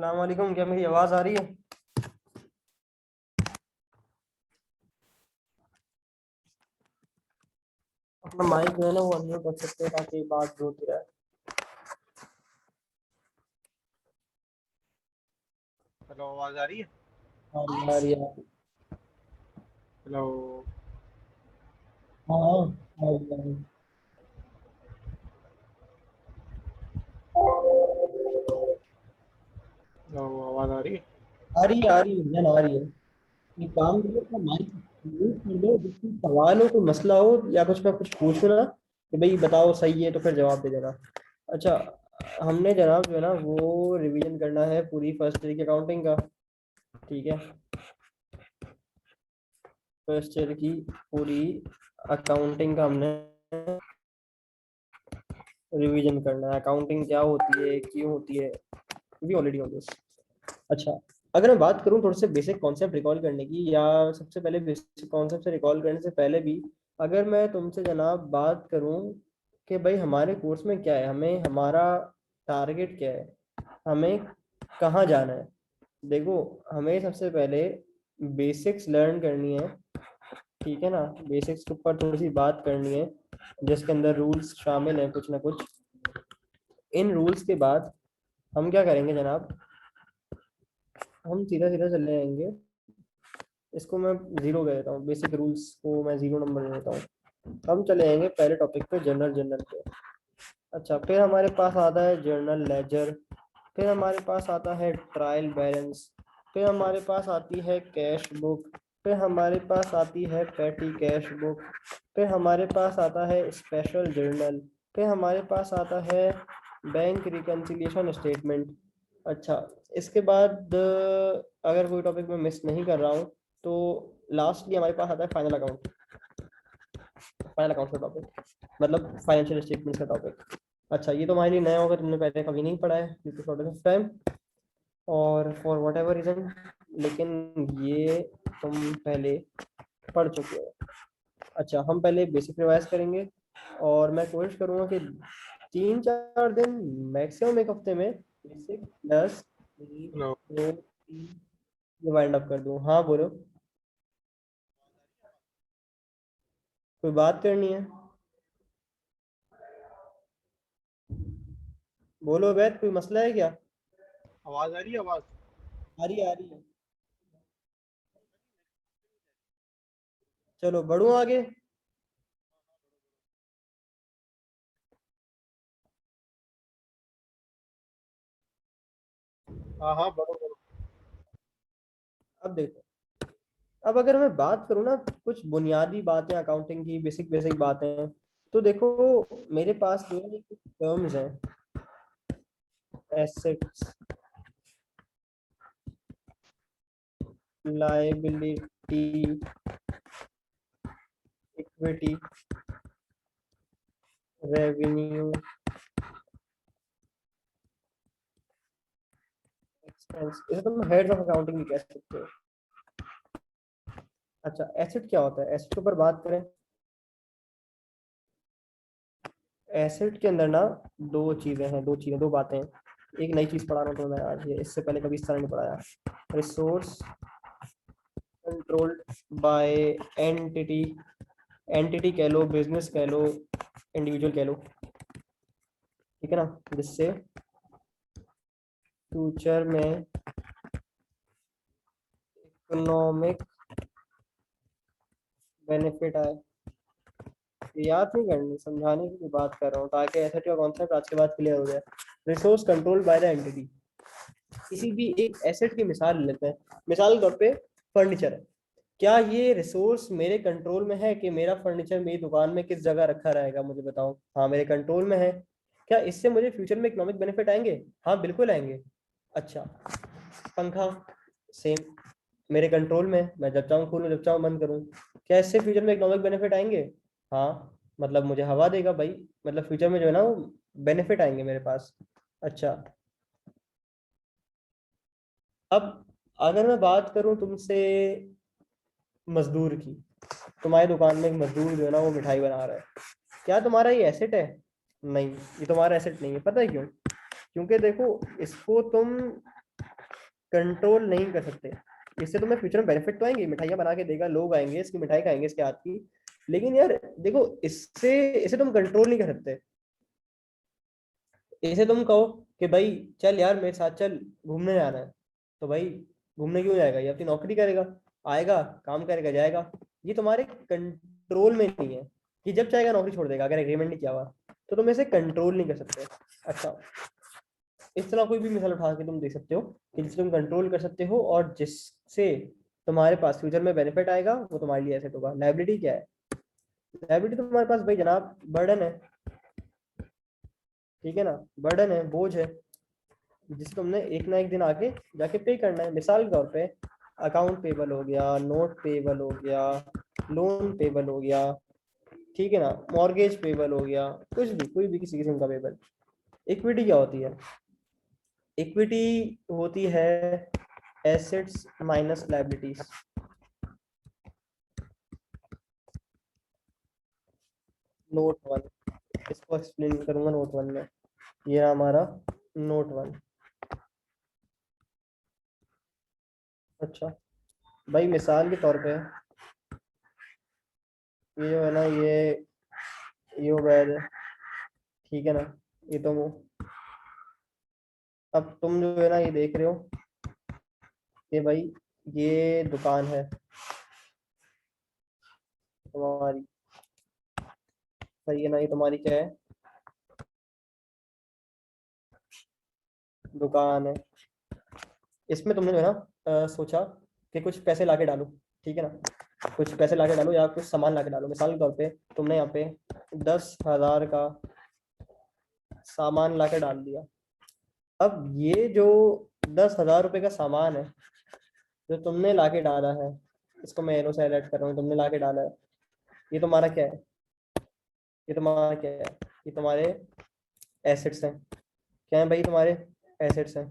अस्सलाम वालेकुम, क्या मेरी आवाज़ आ रही है? अपना माइक जो है ना वो अनम्यूट रख सकते हैं ताकि बात जो होती रहे। हेलो, आवाज आ रही है? हाँ आ रही है। हेलो। हाँ हाँ, आ रही है। हेलो, आवाज आ रही है? आ रही है आ रही है जन आ रही है। ये काम करो, अपना माइक म्यूट कर दो, जब कोई सवाल हो, कोई मसला हो या कुछ मैं कुछ पूछूं ना कि भाई बताओ सही है तो फिर जवाब दे देना। अच्छा, हमने जनाब जो है ना वो रिवीजन करना है पूरी फर्स्ट ईयर की अकाउंटिंग का। ठीक है, फर्स्ट ईयर की पूरी अकाउंटिंग का हमने रिवीजन करना है। अकाउंटिंग क्या होती है, क्यों होती है, भी ऑलरेडी ऑन दिस। अच्छा, अगर मैं बात करूं थोड़े से बेसिक कॉन्सेप्ट रिकॉल करने की, या सबसे पहले बेसिक कॉन्सेप्ट से रिकॉल करने से पहले भी अगर मैं तुमसे जनाब बात करूं कि भाई हमारे कोर्स में क्या है, हमें हमारा टारगेट क्या है, हमें कहाँ जाना है। देखो, हमें सबसे पहले बेसिक्स लर्न करनी है। ठीक है ना, बेसिक्स के ऊपर थोड़ी सी बात करनी है जिसके अंदर रूल्स शामिल हैं कुछ ना कुछ। इन रूल्स के बाद हम क्या करेंगे जनाब, हम सीधा सीधा चले जाएंगे। इसको मैं जीरो दे देता हूँ, बेसिक रूल्स को मैं जीरो नंबर दे देता हूँ। हम चले जाएंगे पहले टॉपिक पे, जनरल जनरल पे। अच्छा, फिर हमारे पास आता है जर्नल लेजर, फिर हमारे पास आता है ट्रायल बैलेंस, फिर हमारे पास आती है कैश बुक, फिर हमारे पास आती है पैटी कैश बुक, फिर हमारे पास आता है स्पेशल जर्नल, फिर हमारे पास आता है बैंक रिकन्सिलिएशन स्टेटमेंट। अच्छा, इसके बाद अगर कोई टॉपिक मैं मिस नहीं कर रहा हूँ तो लास्टली हमारे पास आता है फाइनल अकाउंट। फाइनल अकाउंट का टॉपिक मतलब फाइनेंशियल स्टेटमेंट्स का टॉपिक। अच्छा, ये तो हमारे लिए नया होगा, तुमने पहले कभी नहीं पढ़ा है due to shortage of time और फॉर वट एवर रीजन, लेकिन ये तुम पहले पढ़ चुके हो। अच्छा, हम पहले बेसिक रिवाइज करेंगे और मैं कोशिश करूंगा कि 3-4 दिन मैक्सिमम एक हफ्ते में basic plus hello. 2-3 wind up कर दूं। हाँ बोलो, कोई बात करनी है? बोलो वैद, कोई मसला है क्या? आवाज आ रही है? आवाज? आ रही है आ रही है। चलो बढ़ो आगे। हाँ हाँ, बड़ो बड़ो। अब देखो, अब अगर मैं बात करूँ ना कुछ बुनियादी बातें अकाउंटिंग की, बेसिक बेसिक बातें, तो देखो मेरे पास जो है कुछ टर्म्स हैं। Assets, liability, equity, revenue, expense, इसे तुम हेड्स ऑफ अकाउंटिंग भी कह सकते हो। अच्छा, एसेट क्या होता है? एसेट के ऊपर बात करें, एसेट के अंदर ना दो चीजें हैं, दो बातें हैं। एक नई चीज पढ़ा रहा हूँ तो मैं आज, ये इससे पहले कभी इस तरह नहीं पढ़ाया। Resource controlled by entity, entity कह लो, बिजनेस कह लो, इंडिविजुअल कह लो, ठीक है ना, जिससे फ्यूचर में इकोनॉमिक बेनिफिट आए। ये याद नहीं करनी, समझाने की बात कर रहा हूँ ताकि एसेट का कॉन्सेप्ट आज के बाद क्लियर हो जाए। Resource control by the entity, किसी भी एक एसेट की मिसाल लेते हैं। मिसाल के तौर पे फर्नीचर है, क्या ये रिसोर्स मेरे कंट्रोल में है कि मेरा फर्नीचर मेरी दुकान में किस जगह रखा रहेगा, मुझे बताओ। हाँ मेरे कंट्रोल में है। क्या इससे मुझे फ्यूचर में इकोनॉमिक बेनिफिट आएंगे? हाँ बिल्कुल आएंगे। अच्छा, पंखा सेम, मेरे कंट्रोल में है, मैं जब चाहूँ खोलूँ जब चाहूँ बंद करूँ। क्या इससे फ्यूचर में इकोनॉमिक बेनिफिट आएंगे? हाँ, मतलब मुझे हवा देगा भाई, मतलब फ्यूचर में जो है ना वो बेनिफिट आएंगे मेरे पास। अच्छा, अब अगर मैं बात करूं तुमसे मजदूर की, तुम्हारी दुकान में एक मजदूर जो है ना वो मिठाई बना रहा है, क्या तुम्हारा ये एसेट है? नहीं, ये तुम्हारा एसेट नहीं है। पता है क्यों? क्योंकि देखो, इसको तुम कंट्रोल नहीं कर सकते। इससे तुम्हें फ्यूचर में बेनिफिट तो आएंगे, मिठाइयाँ बना के देगा, लोग आएंगे, इसकी मिठाई खाएंगे इसके हाथ की, लेकिन यार देखो इससे इसे तुम कंट्रोल नहीं कर सकते। इसे तुम कहो कि भाई चल यार मेरे साथ चल, घूमने जाना है, तो भाई घूमने क्यों जाएगा, ये अपनी नौकरी करेगा, आएगा काम करेगा जाएगा। ये तुम्हारे कंट्रोल में नहीं है कि जब चाहेगा नौकरी छोड़ देगा, अगर एग्रीमेंट नहीं किया हुआ तो तुम इसे कंट्रोल नहीं कर सकते। अच्छा, इस तरह कोई भी मिसाल उठा के तुम दे सकते हो कि जिसे तुम कंट्रोल कर सकते हो और जिससे तुम्हारे पास फ्यूचर में बेनिफिट आएगा, वो तुम्हारे लिए एसेट होगा। लायबिलिटी क्या है? लायबिलिटी तुम्हारे पास भाई जनाब बर्डन है, ठीक है ना, बर्डन है, बोझ है, जिसे तुमने एक ना एक दिन आके जाके पे करना है। मिसाल के तौर पे अकाउंट पेबल हो गया, नोट पेबल हो गया, लोन पेबल हो गया, ठीक है ना, मॉर्गेज पेबल हो गया, कुछ भी, कोई भी किसी किस्म का पेबल। इक्विटी क्या होती है? इक्विटी होती है assets minus liabilities. Note one, इसको एक्सप्लेन करूंगा नोट वन में। ये हमारा नोट वन। अच्छा भाई मिसाल के तौर पे ये जो है ना, ये हो गया है, ठीक है ना, ये तो वो, अब तुम जो है ना ये देख रहे हो कि भाई ये दुकान है तुम्हारी, सही है ना, ये तुम्हारी क्या है, दुकान है। इसमें तुमने जो है ना सोचा कि कुछ पैसे लाके डालो, ठीक है ना, कुछ पैसे लाके डालो या कुछ सामान लाके डालो। मिसाल के तौर पे तुमने यहाँ पे 10,000 का सामान लाके डाल दिया। अब ये जो 10,000 रुपये का सामान है जो तुमने लाके डाला है, इसको मैं एरो से हाईलाइट कर रहा हूँ, तुमने लाके डाला है, ये तुम्हारा क्या है? ये तुम्हारा क्या है? ये तुम्हारे एसेट्स हैं। क्या है भाई? तुम्हारे एसेट्स हैं।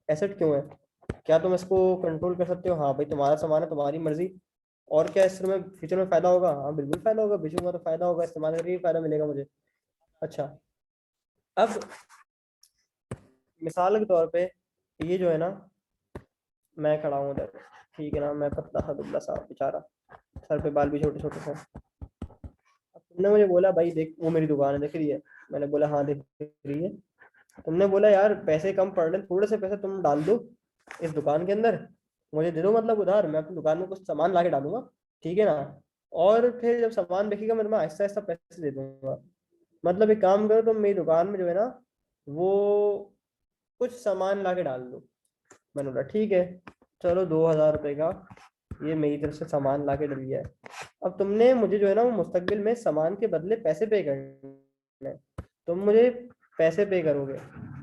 एसेट क्यों है? क्या तुम इसको कंट्रोल कर सकते हो? हाँ भाई, तुम्हारा सामान है, तुम्हारी मर्जी। और क्या इसमें फ्यूचर में फायदा होगा? हाँ बिल्कुल फायदा होगा, बेचूंगा तो फायदा होगा, इस्तेमाल करके भी फायदा मिलेगा मुझे। अच्छा, अब मिसाल के तौर पे ये जो है ना, मैं खड़ा हूँ उधर, ठीक है ना, मैं पतला सा दुबला सा बेचारा, सर पे बाल भी छोटे छोटे से। अब तुमने मुझे बोला भाई देख वो मेरी दुकान है, दिख रही है? मैंने बोला हाँ दिख रही है। तुमने बोला यार पैसे कम पड़ रहे, थोड़े से पैसे तुम डाल दो इस दुकान के अंदर, मुझे दे दो, मतलब उधार, मैं अपनी दुकान में कुछ सामान ला के डालूंगा, ठीक है ना, और फिर जब सामान बिकेगा मैं तुम्हें आहिस्ता आहिस्ता पैसे दे दूंगा। मतलब एक काम करो, तुम मेरी दुकान में जो है ना वो कुछ सामान ला के डाल दो। मैंने बोला ठीक है, चलो 2,000 रुपये का ये मेरी तरफ से सामान ला के डल गया है। अब तुमने मुझे जो है ना वो मुस्तकबिल में सामान के बदले पैसे पे करने हैं, तुम मुझे पैसे पे करोगे।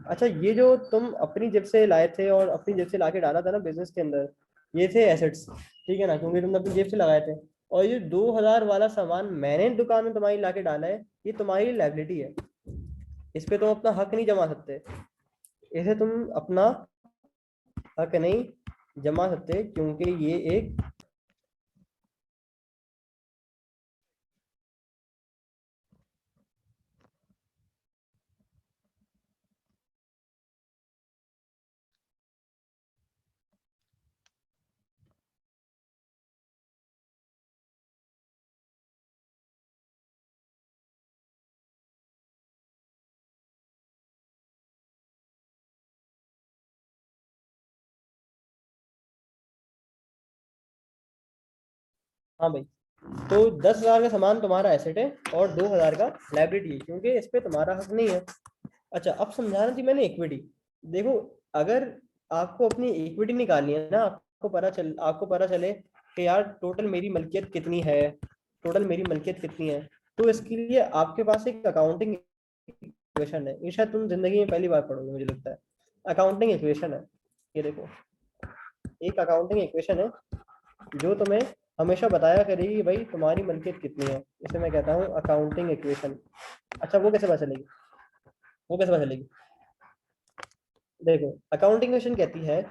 अच्छा, ये जो तुम अपनी जेब से लाए थे और अपनी जेब से ला के डाला था ना बिजनेस के अंदर, ये थे एसेट्स, ठीक है ना, क्योंकि तुमने अपनी जेब से लगाए थे। और ये 2,000 वाला सामान मैंने दुकान में तुम्हारी ला के डाला है, ये तुम्हारी लायबिलिटी है। इस पे तुम अपना हक नहीं जमा सकते, इसे तुम अपना हक नहीं जमा सकते, क्योंकि ये एक, हाँ भाई, तो 10,000 का सामान तुम्हारा एसेट है और 2,000 का लाइबिलिटी है, क्योंकि इस पे तुम्हारा हक नहीं है। अच्छा, अब समझाना थी मैंने इक्विटी। देखो, अगर आपको अपनी इक्विटी निकालनी है ना, आपको पता चले कि यार टोटल मेरी मलकियत कितनी है, टोटल मेरी मलकियत कितनी है, तो इसके लिए आपके पास एक अकाउंटिंग इक्वेशन है। ये शायद तुम जिंदगी में पहली बार पढ़ोगे मुझे लगता है। अकाउंटिंग इक्वेशन है, ये देखो, एक अकाउंटिंग इक्वेशन है जो तुम्हें हमेशा बताया करेगी भाई तुम्हारी मलकियत कितनी है। इसे मैं कहता हूँ अकाउंटिंग इक्वेशन। अच्छा, वो कैसे पता चलेगी? वो कैसे पता चलेगी? देखो, अकाउंटिंग इक्वेशन कहती है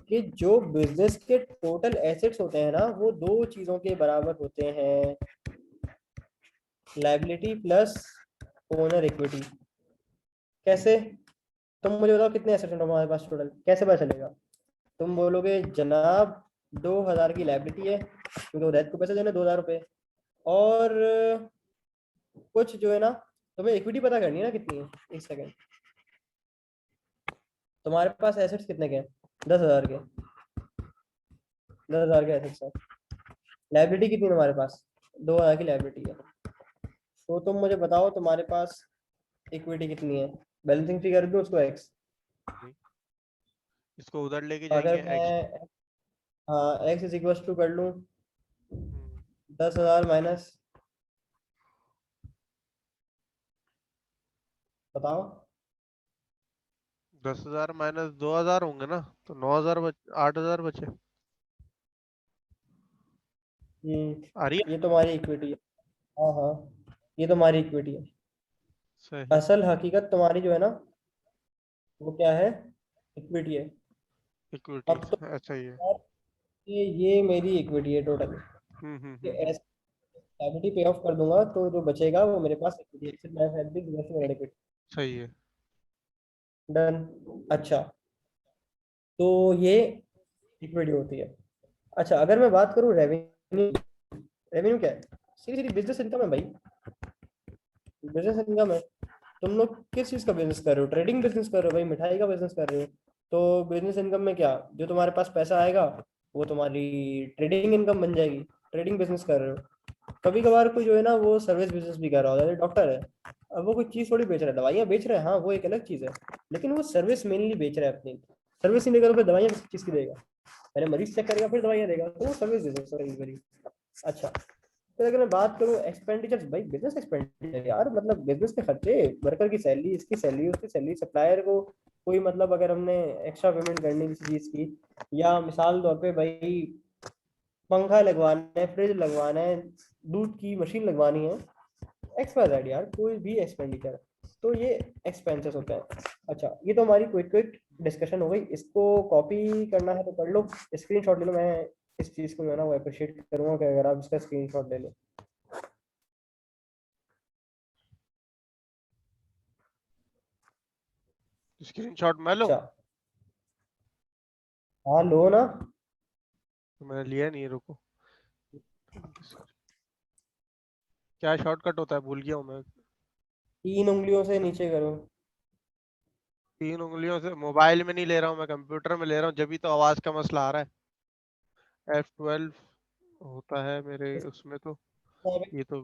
कि जो बिजनेस के टोटल एसेट्स होते हैं ना, वो दो चीजों के बराबर होते हैं, लायबिलिटी प्लस ओनर इक्विटी। कैसे? तुम मुझे बताओ कितने एसेट्स हैं तुम्हारे पास टोटल, कैसे पता चलेगा? तुम बोलोगे जनाब 2000 की लाइबिलिटी है क्योंकि उदैत को पैसे देने 2000 रुपये, और कुछ जो है ना, तुम्हें इक्विटी पता करनी है ना कितनी है। एक सेकंड, तुम्हारे पास एसेट्स कितने के हैं? 10,000 के। 10,000 के एसेट्स है। लाइबिलिटी कितनी है तुम्हारे पास? 2,000 की लाइबिलिटी है। तो तुम मुझे बताओ तुम्हारे पास इक्विटी कितनी है? बैलेंसिंग फिगर दूं उसको एक्स? नहीं, इसको उधर लेके अगर जाएंगे एक्स। मैं, हाँ, एक्स इज इक्वल टू कर लूँ 10,000 माइनस, बताओ। 10,000 माइनस 2,000 होंगे ना, तो 9,000 8,000 बचे। आ रही है? ये तुम्हारी इक्विटी है। हाँ हाँ, ये तुम्हारी इक्विटी है। सही। असल हकीकत तुम्हारी जो है ना, वो क्या है? इक्विटी है। इक्विटी अब तो ऐसा ही है। ये मेरी इक्विटी है टोटल। ये हम्म। ऐसे लायबिलिटी पे ऑफ कर दूंगा तो जो बचेगा वो मेरे पास इक्विटी है। Excel minus liability divided by equity. सही है। डन। अच्छा, तो ये इक्विटी होती है। अच्छा, अगर मैं बात करूं रेवेन्यू, रेवेन्यू क्या है? सीधी सीधी बिजनेस इनकम है भाई। बिजनेस इनकम है। तुम लोग किस चीज का बिजनेस कर रहे हो? ट्रेडिंग बिजनेस कर रहे हो भाई, मिठाई का बिजनेस कर रहे हो। तो बिजनेस इनकम में क्या, जो तुम्हारे पास पैसा आएगा वो तुम्हारी ट्रेडिंग इनकम बन जाएगी। ट्रेडिंग बिजनेस कर रहे हो। कभी कभार कोई जो है ना वो सर्विस बिजनेस भी कर रहा होता है, डॉक्टर है। अब वो कोई चीज थोड़ी बेच रहा है, दवाइयाँ बेच रहे हैं, हाँ वो एक अलग चीज है। लेकिन वो सर्विस मेनली बेच रहा है अपनी। सर्विस नहीं देगा तो फिर दवाइयाँ किस चीज की देगा? पहले मरीज चेक करेगा फिर दवाइयाँ देगा, तो वो सर्विस बिजनेस है। अच्छा, फिर अगर मैं बात करूँ एक्सपेंडिचर, भाई बिजनेस एक्सपेंडिचर यार, मतलब बिजनेस के खर्चे, वर्कर की सैलरी, इसकी सैलरी, उसकी सैलरी, सप्लायर को कोई मतलब अगर हमने एक्स्ट्रा पेमेंट करनी किसी चीज की, या मिसाल तौर पे भाई पंखा लगवाना है, फ्रिज लगवाना है, दूध की मशीन लगवानी है, एक्स वाई जेड यार, कोई भी एक्सपेंडिचर, तो ये एक्सपेंसेस होते हैं। अच्छा, ये तो हमारी क्विक क्विक डिस्कशन हो गई। इसको कॉपी करना है तो कर लो, स्क्रीनशॉट ले लो। मैं इस चीज को जो है ना वो अप्रिशिएट करूंगा कि अगर आप इसका स्क्रीनशॉट ले लो। स्क्रीनशॉट मैं लो। अच्छा, हाँ लो ना। तो मैंने लिया नहीं, रुको। क्या शॉर्टकट होता है, भूल गया हूँ मैं। 3 उंगलियों से नीचे करो। 3 उंगलियों से मोबाइल में नहीं ले रहा हूँ, मैं कंप्यूटर में ले रहा हूँ, जब भी तो आवाज का मसला आ रहा है। F12 होता है मेरे उसमें तो। ये तो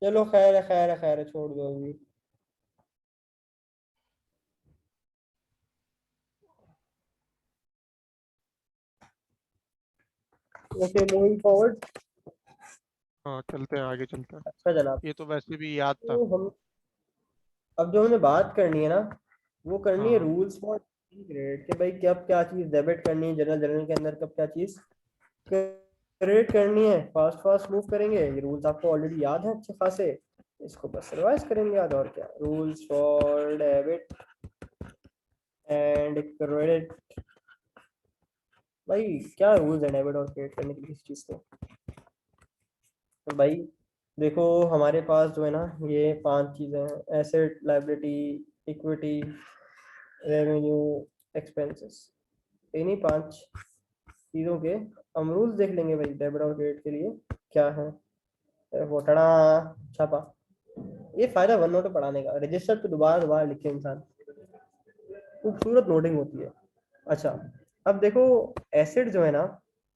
चलो खैर है, खैर है, खैर है, छोड़ दो अभी। Okay, moving forward. हाँ, चलते हैं आगे, चलते हैं। अच्छा जनाब, ये तो वैसे भी याद था। तो हम अब जो हमें बात करनी है ना, वो करनी है हाँ। रूल्स फॉर क्रेडिट के। भाई कब क्या चीज डेबिट करनी है जनरल जनरल के अंदर, कब क्या चीज क्रेडिट करनी है। फास्ट फास्ट मूव करेंगे, ये रूल्स आपको ऑलरेडी याद है अच्छे खासे, इसको बस रिवाइज करेंगे याद। और क्या rules for debit and credit, भाई क्या रूल्स है डेबिट और क्रेडिट करने के लिए इस चीज को? तो भाई देखो, हमारे पास जो है ना ये 5 चीजें हैं: asset, liability, equity, revenue, expenses. इन्हीं 5 चीजों के हम रूल्स देख लेंगे भाई डेबिट और क्रेडिट के लिए क्या है। वो टड़ा छापा। ये फायदा वन नोट पढ़ाने का, रजिस्टर पे दोबारा दोबारा लिखे इंसान, खूबसूरत नोटिंग होती है। अच्छा, अब देखो एसेट जो है ना,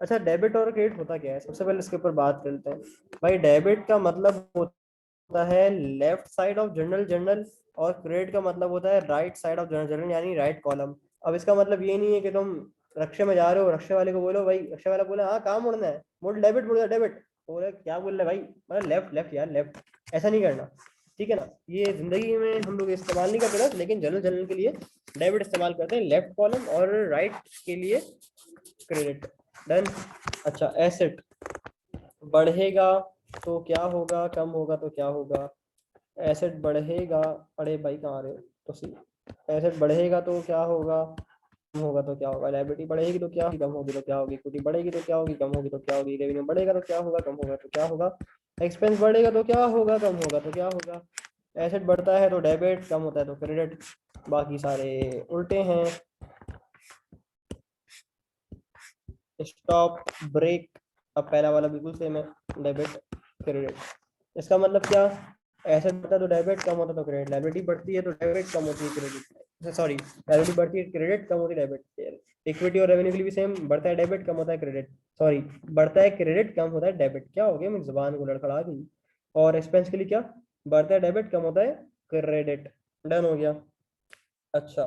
अच्छा डेबिट और क्रेडिट होता क्या है, सबसे पहले इसके ऊपर बात करते हैं। भाई डेबिट का मतलब होता है left side of journal journal, और क्रेडिट का मतलब होता है right side of journal journal, यानी राइट कॉलम। अब इसका मतलब ये नहीं है कि तुम रक्शे में जा रहे हो, रक्शे वाले को बोलो भाई, रक्शे वाला बोले हाँ कहाँ मुड़ना है, मोड़ डेबिट, मुड़ डेबिट, बोले क्या बोल रहे भाई, मतलब लेफ्ट लेफ्ट यार लेफ्ट, ऐसा नहीं करना। ठीक है ना? ये जिंदगी में हम लोग इस्तेमाल नहीं करते ना, लेकिन जनरल जनरल के लिए डेबिट इस्तेमाल करते हैं, लेफ्ट कॉलम, और राइट के लिए क्रेडिट। डन। अच्छा, एसेट बढ़ेगा तो क्या होगा, कम होगा तो क्या होगा? एसेट बढ़ेगा, अरे भाई कहाँ आ रहे हो, तो सही। एसेट बढ़ेगा तो क्या होगा, कम होगा तो क्या होगा? लायबिलिटी बढ़ेगी तो क्या होगी, कम होगी तो क्या होगी? इक्विटी बढ़ेगी तो क्या होगी, कम होगी तो क्या होगी? रेवेन्यू बढ़ेगा तो क्या होगा, कम होगा तो क्या होगा? एक्सपेंस बढ़ेगा तो क्या होगा, कम होगा तो क्या होगा? एसेट बढ़ता है तो डेबिट, कम होता है तो क्रेडिट, बाकी सारे उल्टे हैं। स्टॉप, ब्रेक, अब पहला वाला बिल्कुल सेम है, डेबिट क्रेडिट। इसका मतलब क्या, ऐसे बढ़ता तो डेबिट, कम होता तो क्रेडिट, लायबिलिटी बढ़ती है तो डेबिट, कम होती है क्रेडिट, सॉरी लायबिलिटी बढ़ती है क्रेडिट, कम होती है डेबिट। इक्विटी और रेवेन्यू के लिए भी सेम, बढ़ता है डेबिट, कम होता है क्रेडिट, सॉरी बढ़ता है क्रेडिट, कम होता है डेबिट। क्या हो गया, मेरी जुबान को लड़खड़ा गई। और एक्सपेंस के लिए क्या, बढ़ता है डेबिट, कम होता है क्रेडिट। डन हो गया। अच्छा,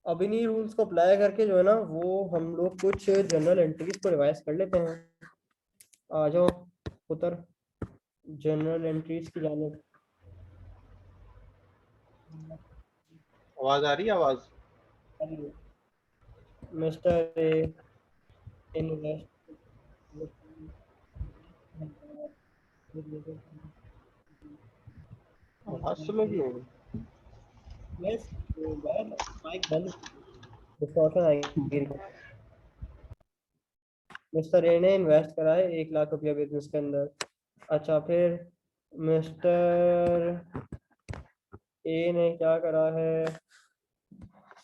अब इन्हीं रूल्स को अप्लाई करके जो है ना, वो हम लोग कुछ जनरल एंट्रीज को रिवाइज कर लेते हैं। आ जाओ उतर जनरल एंट्रीज की जानिब। आवाज आ रही है आवाज? मिस्टर ए इन्वेस्ट, आवाज स्लो क्यों हो गई? यस माइक बंद, डिस्टॉर्शन आएगी। मिस्टर ए ने इन्वेस्ट करा है 1 लाख रुपया बिजनेस के अंदर। अच्छा, फिर मिस्टर ए ने क्या करा है,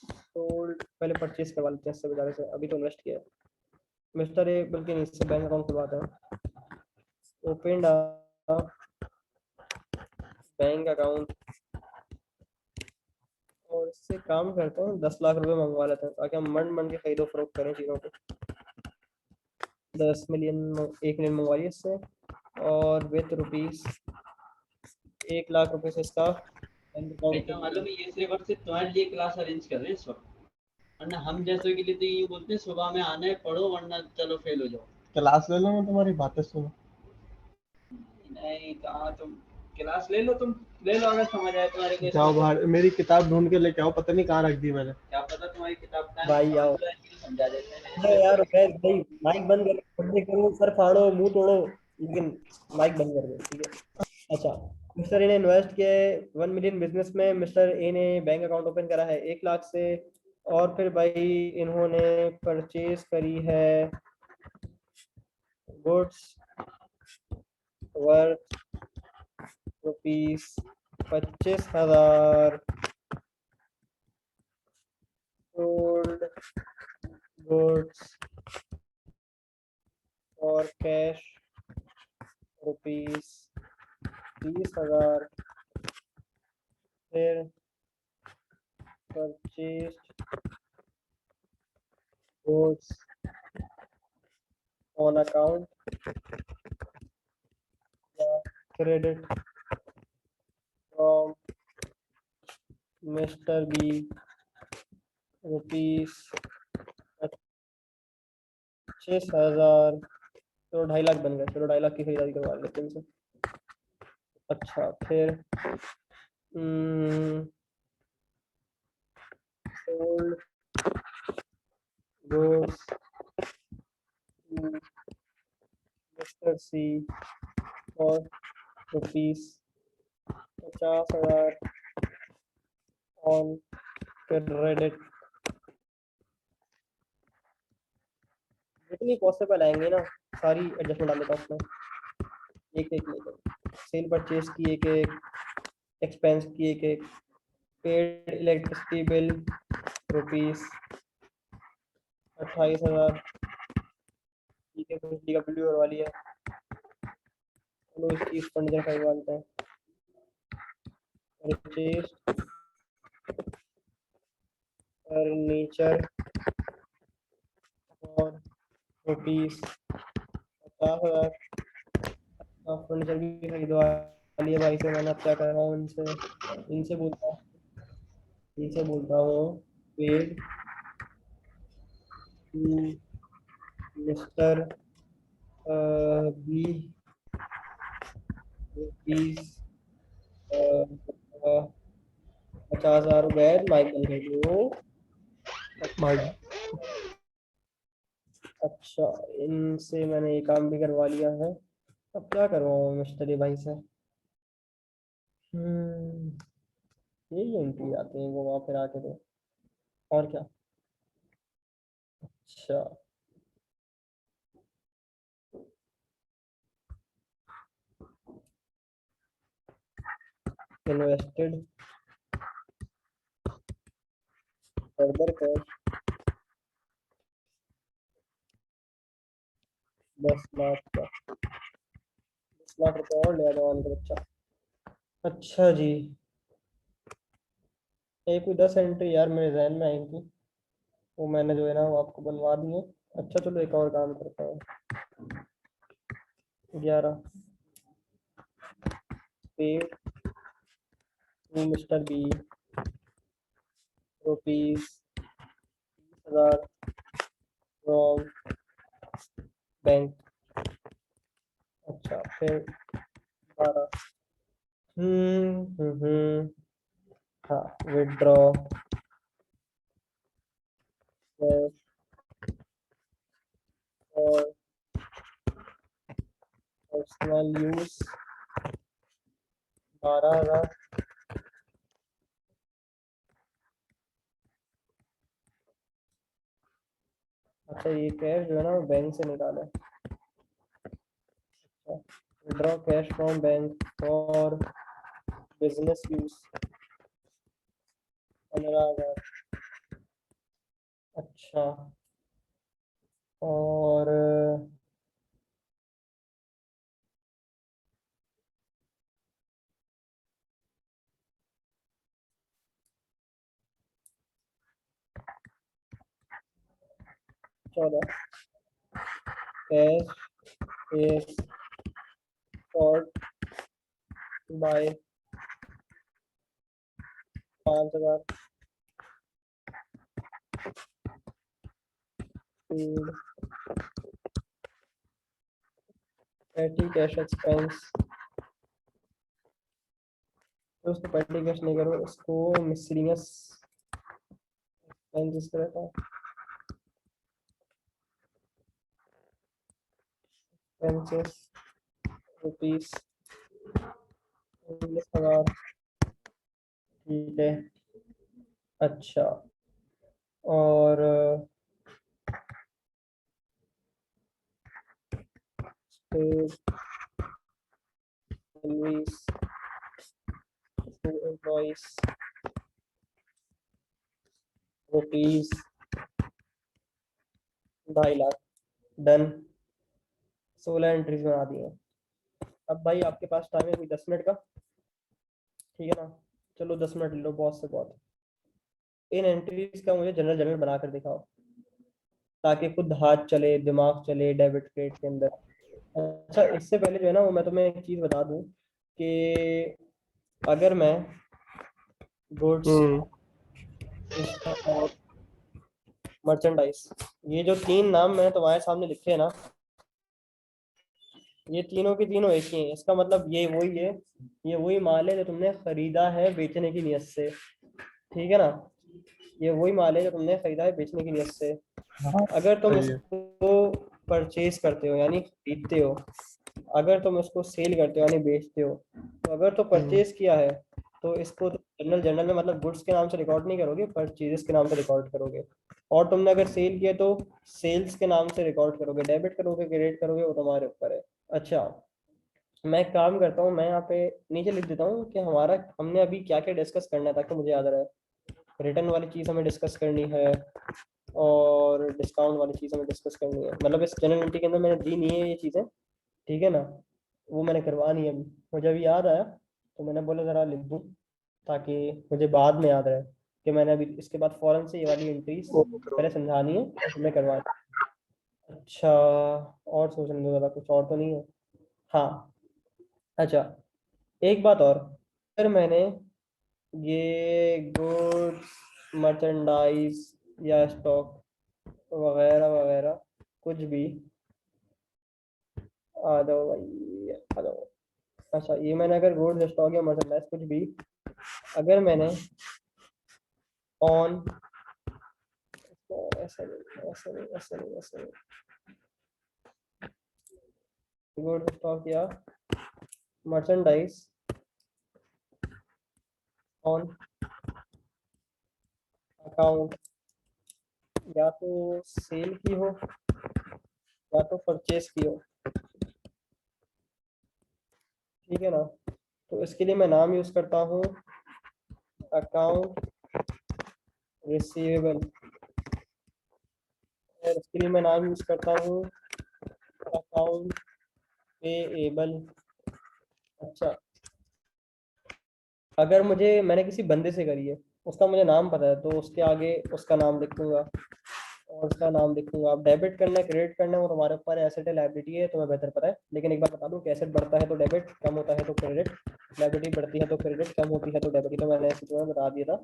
सोल्ड, पहले परचेज करवा लेते हैं इससे बेचारे से, अभी तो इन्वेस्ट किया है। मिस्टर ए, बल्कि नहीं, इससे बैंक अकाउंट खुलवाते हैं। ओपन बैंक अकाउंट, और इससे काम करते हैं 10 लाख रुपए मंगवा लेते हैं, ताकि हम मंड के खरीदो फरोख्त करें चीज़ों को। 10 मिलियन, 1 मिलियन मंगवाइए इससे, और विथ रुपीज 1 लाख रुपए से इसका बैंक अकाउंट ऐसा मालूम है ये सिर्फ सिर्फ तुम्हारे लिए क्लास अरेंज कर रहे हैं इस वक्त, वरना हम जैसों के लिए तो ये बोलते हैं सुबह में आना है पढ़ो वरना चलो फेल हो जाओ। क्लास ले लो, मैं तुम्हारी बातें सुनो। नहीं कहा तुम क्लास ले लो, तुम ले लो अगर समझ आए तुम्हारे को। जाओ बाहर, मेरी किताब ढूंढ के लेके आओ, पता नहीं कहाँ रख दी मैंने। क्या पता तुम्हारी किताब का भाई आओ। समझा देते हैं। अरे यार उबैद भाई, माइक बंद कर, पढ़ने करो, सर फाड़ो, मुंह तोड़ो, लेकिन माइक बंद कर दो, ठीक है। अच्छा, मिस्टर ए ने इन्वेस्ट किया है 1 मिलियन बिजनेस में। मिस्टर ए ने बैंक अकाउंट ओपन करा है 1 लाख से, और फिर भाई इन्होंने परचेज करी है गुड्स वर्थ ₹25,000, सोल्ड गुड्स और कैश ₹30,000, फिर परचेज गुड्स ऑन अकाउंट या क्रेडिट फ्रॉम मिस्टर बी ₹25,000, चलो 2.5 लाख बन गए, चलो 2.5 लाख की खरीदारी करवा लेते हैं इनसे। अच्छा, फिर sold goods to Mr. C for ₹50,000 on credit। जितनी पॉसिबल आएंगे ना, सारी एडजस्टमेंट डाल देता हूँ उसमें, एक एक लेकर। सेल परचेज की एक एक, एक्सपेंस की एक एक, पेड इलेक्ट्रिसिटी बिल ₹28,000, ठीक है, बिजली का बिल भी भरवा लिया। चलो इसकी फर्नीचर खरीदवा लेते हैं। परचेज फर्नीचर और ₹50,000, फर्नीचर भी खरीदवा लिया भाई से मैंने। अब क्या कर रहा हूँ, इनसे बोलता हूँ paid to mister B ₹50,000 mike बंद कर दो। अच्छा, इनसे मैंने ये काम भी करवा लिया है, अब क्या करवाऊँ मिस्टर भाई से। यही एंट्री आती है वो वहाँ फिर आके तो, और क्या। अच्छा, इन्वेस्टेड फर्दर कैश 10 लाख का, 10 लाख रुपए और ले जवान का बच्चा। अच्छा जी, एक कोई 10 एंट्री यार मेरे जहन में आई थी, वो मैंने जो है ना वो आपको बनवा दी है। अच्छा चलो एक और काम करता हूँ। 11 paid to mister B rupees 30,000 from bank. अच्छा फिर 12 हाँ विड्रॉ और पर्सनल यूज 12,000। अच्छा ये कैश जो है ना वो बैंक से निकाला है। Withdraw cash from bank for business use 15,000। अच्छा और 14 cash is sought by 5,000 paid petty cash expense। तो उसको petty cash नहीं करो, उसको miscellaneous expenses रहता है। expenses rupees 19,000। ठीक है। अच्छा और paid salaries to employees rupees 2.5 lakh. Done, 16 entries बना दी हैं। अब भाई आपके पास टाइम है कोई 10 मिनट का, ठीक है ना? चलो 10 मिनट ले लो, बहुत से बहुत। इन एंट्रीज का मुझे जनरल जनरल बना कर दिखाओ ताकि खुद हाथ चले दिमाग चले डेबिट क्रेडिट के अंदर। अच्छा इससे पहले जो है ना वो मैं तुम्हें एक चीज़ बता दूं कि अगर मैं गुड्स और मर्चेंडाइज, ये जो 3 नाम मैंने तुम्हारे सामने लिखे हैं ना, ये तीनों की तीनों एक ही हैं। इसका मतलब ये वही है, ये वही माल है जो तुमने खरीदा है बेचने की नियत से, ठीक है ना? ये वही माल है जो तुमने खरीदा है बेचने की नियत से। अगर तुम सही है। इसको परचेज करते हो यानी खरीदते हो, अगर तुम इसको सेल करते हो यानी बेचते हो, तो अगर तो परचेज किया है तो इसको जनरल जनरल में मतलब गुड्स के नाम से रिकॉर्ड नहीं करोगे, परचेजेस के नाम से रिकॉर्ड करोगे। और तुमने अगर सेल किया तो सेल्स के नाम से रिकॉर्ड करोगे, डेबिट करोगे क्रेडिट करोगे वो तुम्हारे ऊपर है। अच्छा मैं एक काम करता हूँ, मैं यहाँ पे नीचे लिख देता हूँ कि हमने अभी क्या क्या डिस्कस करना है ताकि मुझे याद रहे। रिटर्न वाली चीज़ हमें डिस्कस करनी है और डिस्काउंट वाली चीज़ हमें डिस्कस करनी है। मतलब इस जनरल एंट्री के अंदर मैंने दी नहीं है ये चीज़ें, ठीक है ना? वो मैंने करवानी है अभी, मुझे अभी याद आया तो मैंने बोला ज़रा लिख दूँ ताकि मुझे बाद में याद रहे कि मैंने अभी इसके बाद फ़ौरन से ये वाली एंट्रीज पहले समझानी है और मैं करवानी। अच्छा और सोचने दो ज़रा, कुछ और तो नहीं है? हाँ अच्छा एक बात और, अगर मैंने ये गुड्स मर्चेंडाइज या स्टॉक वगैरह वगैरह कुछ भी, आ जाओ भाई आ जाओ। अच्छा ये मैंने अगर गुड्स स्टॉक या मर्चेंडाइज कुछ भी अगर मैंने ऑन ऐसा नहीं ऐसा नहीं ऐसा नहीं ऐसा नहीं, गुड्स स्टॉक या मर्चेंडाइज ऑन अकाउंट या तो सेल की हो या तो परचेज की हो, ठीक है ना? तो इसके लिए मैं नाम यूज करता हूँ अकाउंट रिसीवेबल, और इसके लिए मैं नाम यूज करता हूँ अकाउंट पेएबल। अच्छा, अगर मैंने किसी बंदे से करी है, उसका मुझे नाम पता है, तो उसके आगे उसका नाम लिख दूंगा और उसका नाम लिख दूंगा। अब डेबिट करना है क्रेडिट करना है वो तुम्हारे ऊपर है, एसेट है लाइबिलिटी है, तुम्हें बेहतर पता है। लेकिन एक बार बता दूं कि एसेट बढ़ता है तो डेबिट, कम होता है तो क्रेडिट, लाइबिलिटी बढ़ती है तो क्रेडिट, कम होती है तो डेबिट। तो मैंने ऐसे तुम्हें बता दिया था,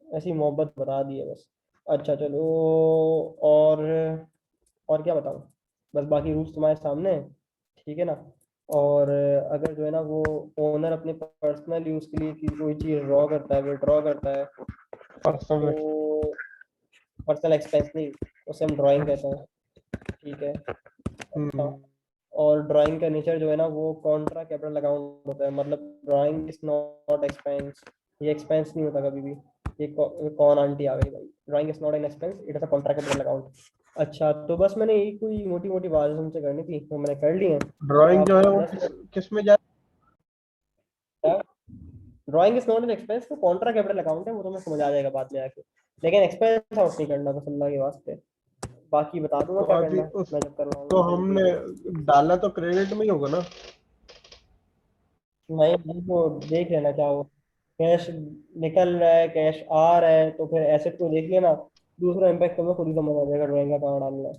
ऐसी मोहब्बत बता दी है बस। अच्छा चलो, और और क्या बताऊँ, बस बाकी रूल्स तुम्हारे सामने हैं, ठीक है ना। और अगर जो है ना वो ओनर अपने पर्सनल यूज़ के लिए कोई चीज़ ड्रॉ करता है, विड्रॉ करता है, पर्सनल तो पर्सनल एक्सपेंस नहीं, उसे हम ड्राइंग कहते हैं, ठीक है। अच्छा, और ड्राइंग का नेचर जो है ना वो कॉन्ट्रा कैपिटल अकाउंट होता है, मतलब ड्राइंग इज नॉट एक्सपेंस, ये एक्सपेंस नहीं होता कभी भी। ये कौन आंटी आ गई भाई, drawing is not an expense, it is a Contra capital account. अच्छा, तो बस मैंने यही कोई मोटी मोटी बातें तुमसे करनी थी, वो मैंने कर ली है। ड्राइंग आप जो है वो 10 किस में जा drawing is not an expense, तो कॉन्ट्रा कैपिटल अकाउंट है, वो तुम्हें समझ आ जाएगा बाद में आके। लेकिन एक्सपेंस आउट नहीं करना बस अल्लाह के वास्ते। बाकी बता दूंगा तो क्या अभी करना है उस मैं जब तो करवाऊंगा। हमने डाला तो क्रेडिट में ही होगा ना? नहीं नहीं, वो देख लेना क्या हो, कैश निकल रहा है कैश आ रहा है तो फिर एसेट को देख लेना। दूसरा इम्पैक्ट तुम्हें खुद ही समझ आ जाएगा ड्राइंग का कहाँ डालना है।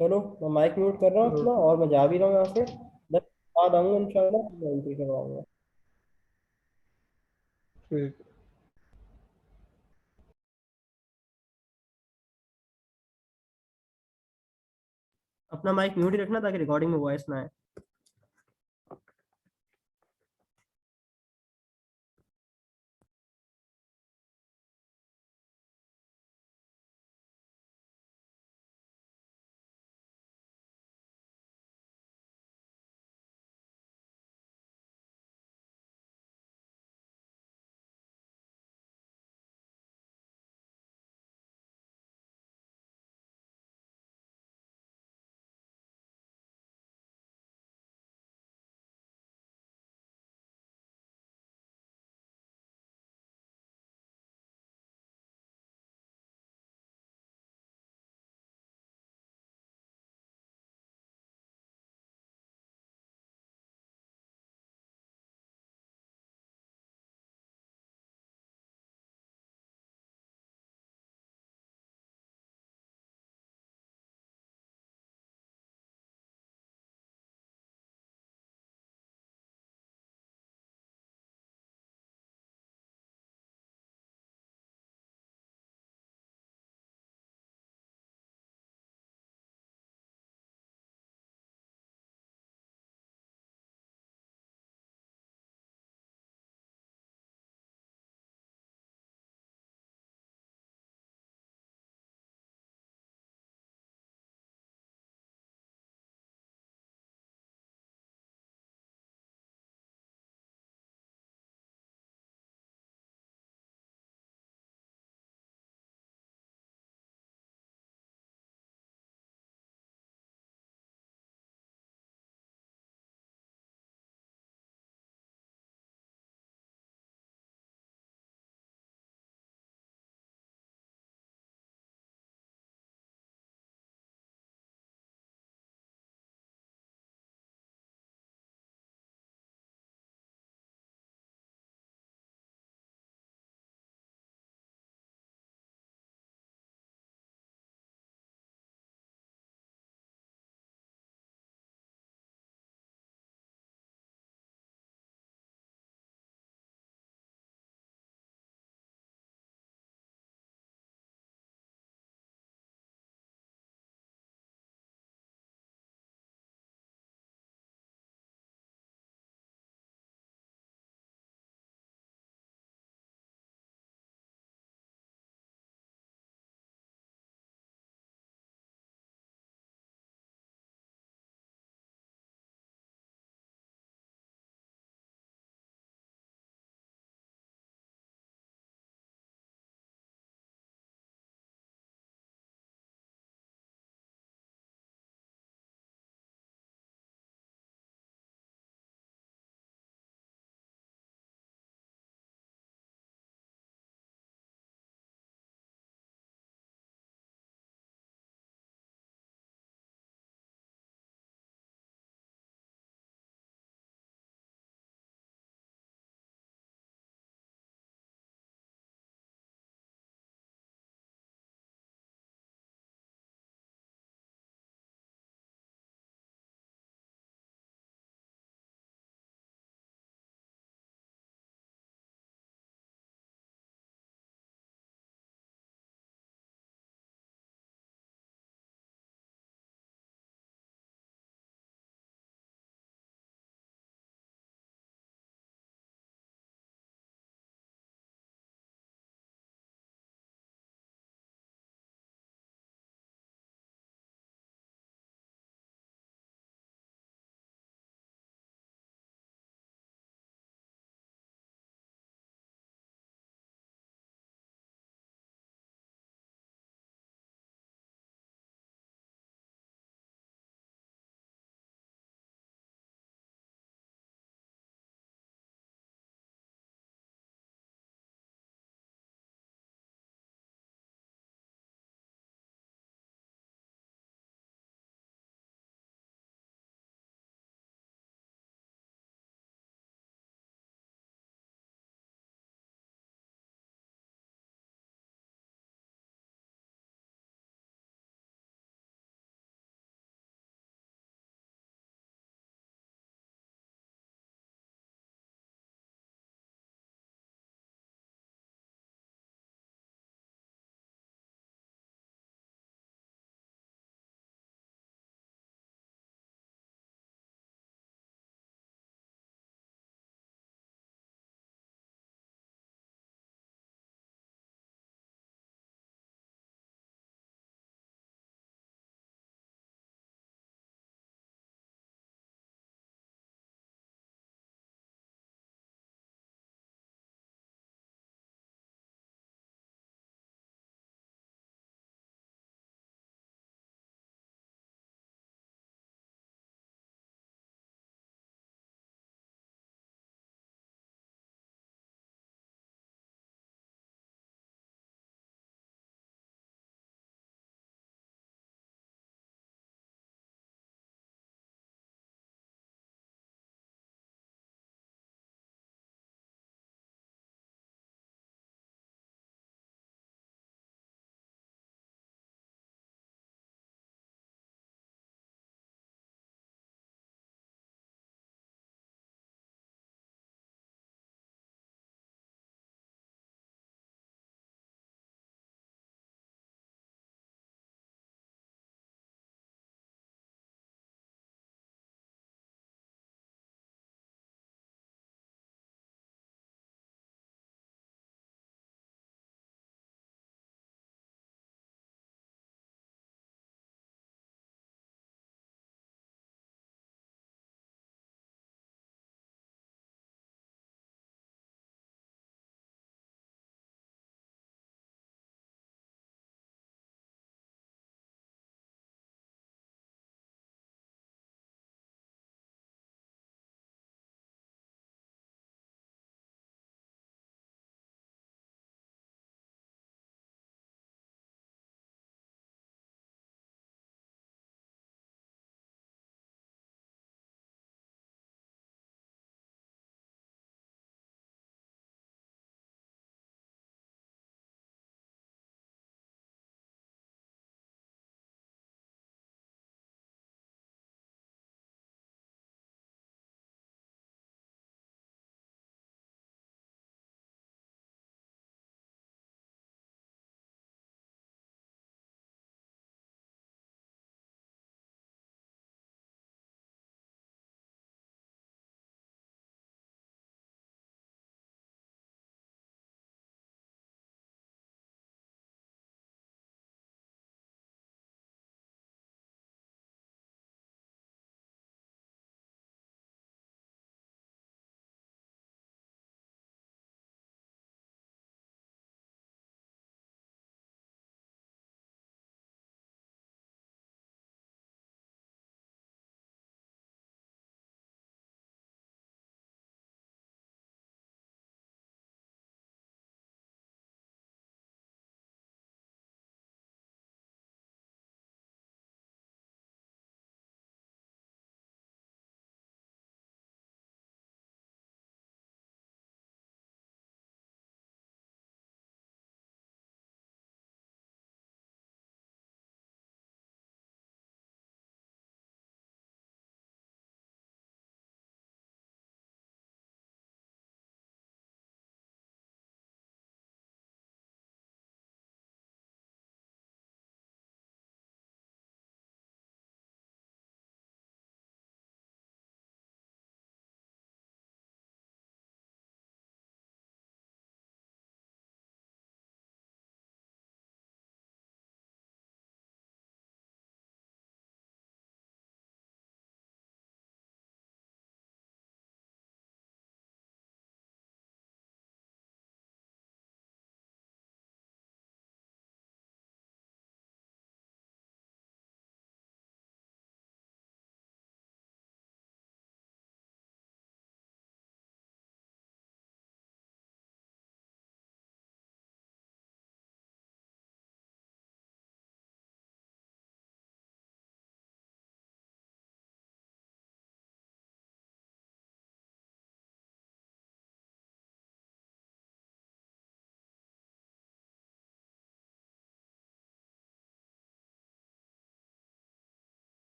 चलो, मैं माइक म्यूट कर रहा हूँ अपना और मैं जा भी रहा हूँ यहाँ से। बस बाद आऊँगा इंशाल्लाह, मैं एंट्री करवाऊंगा। ठीक। अपना माइक म्यूट ही रखना ताकि रिकॉर्डिंग में वॉइस ना आए।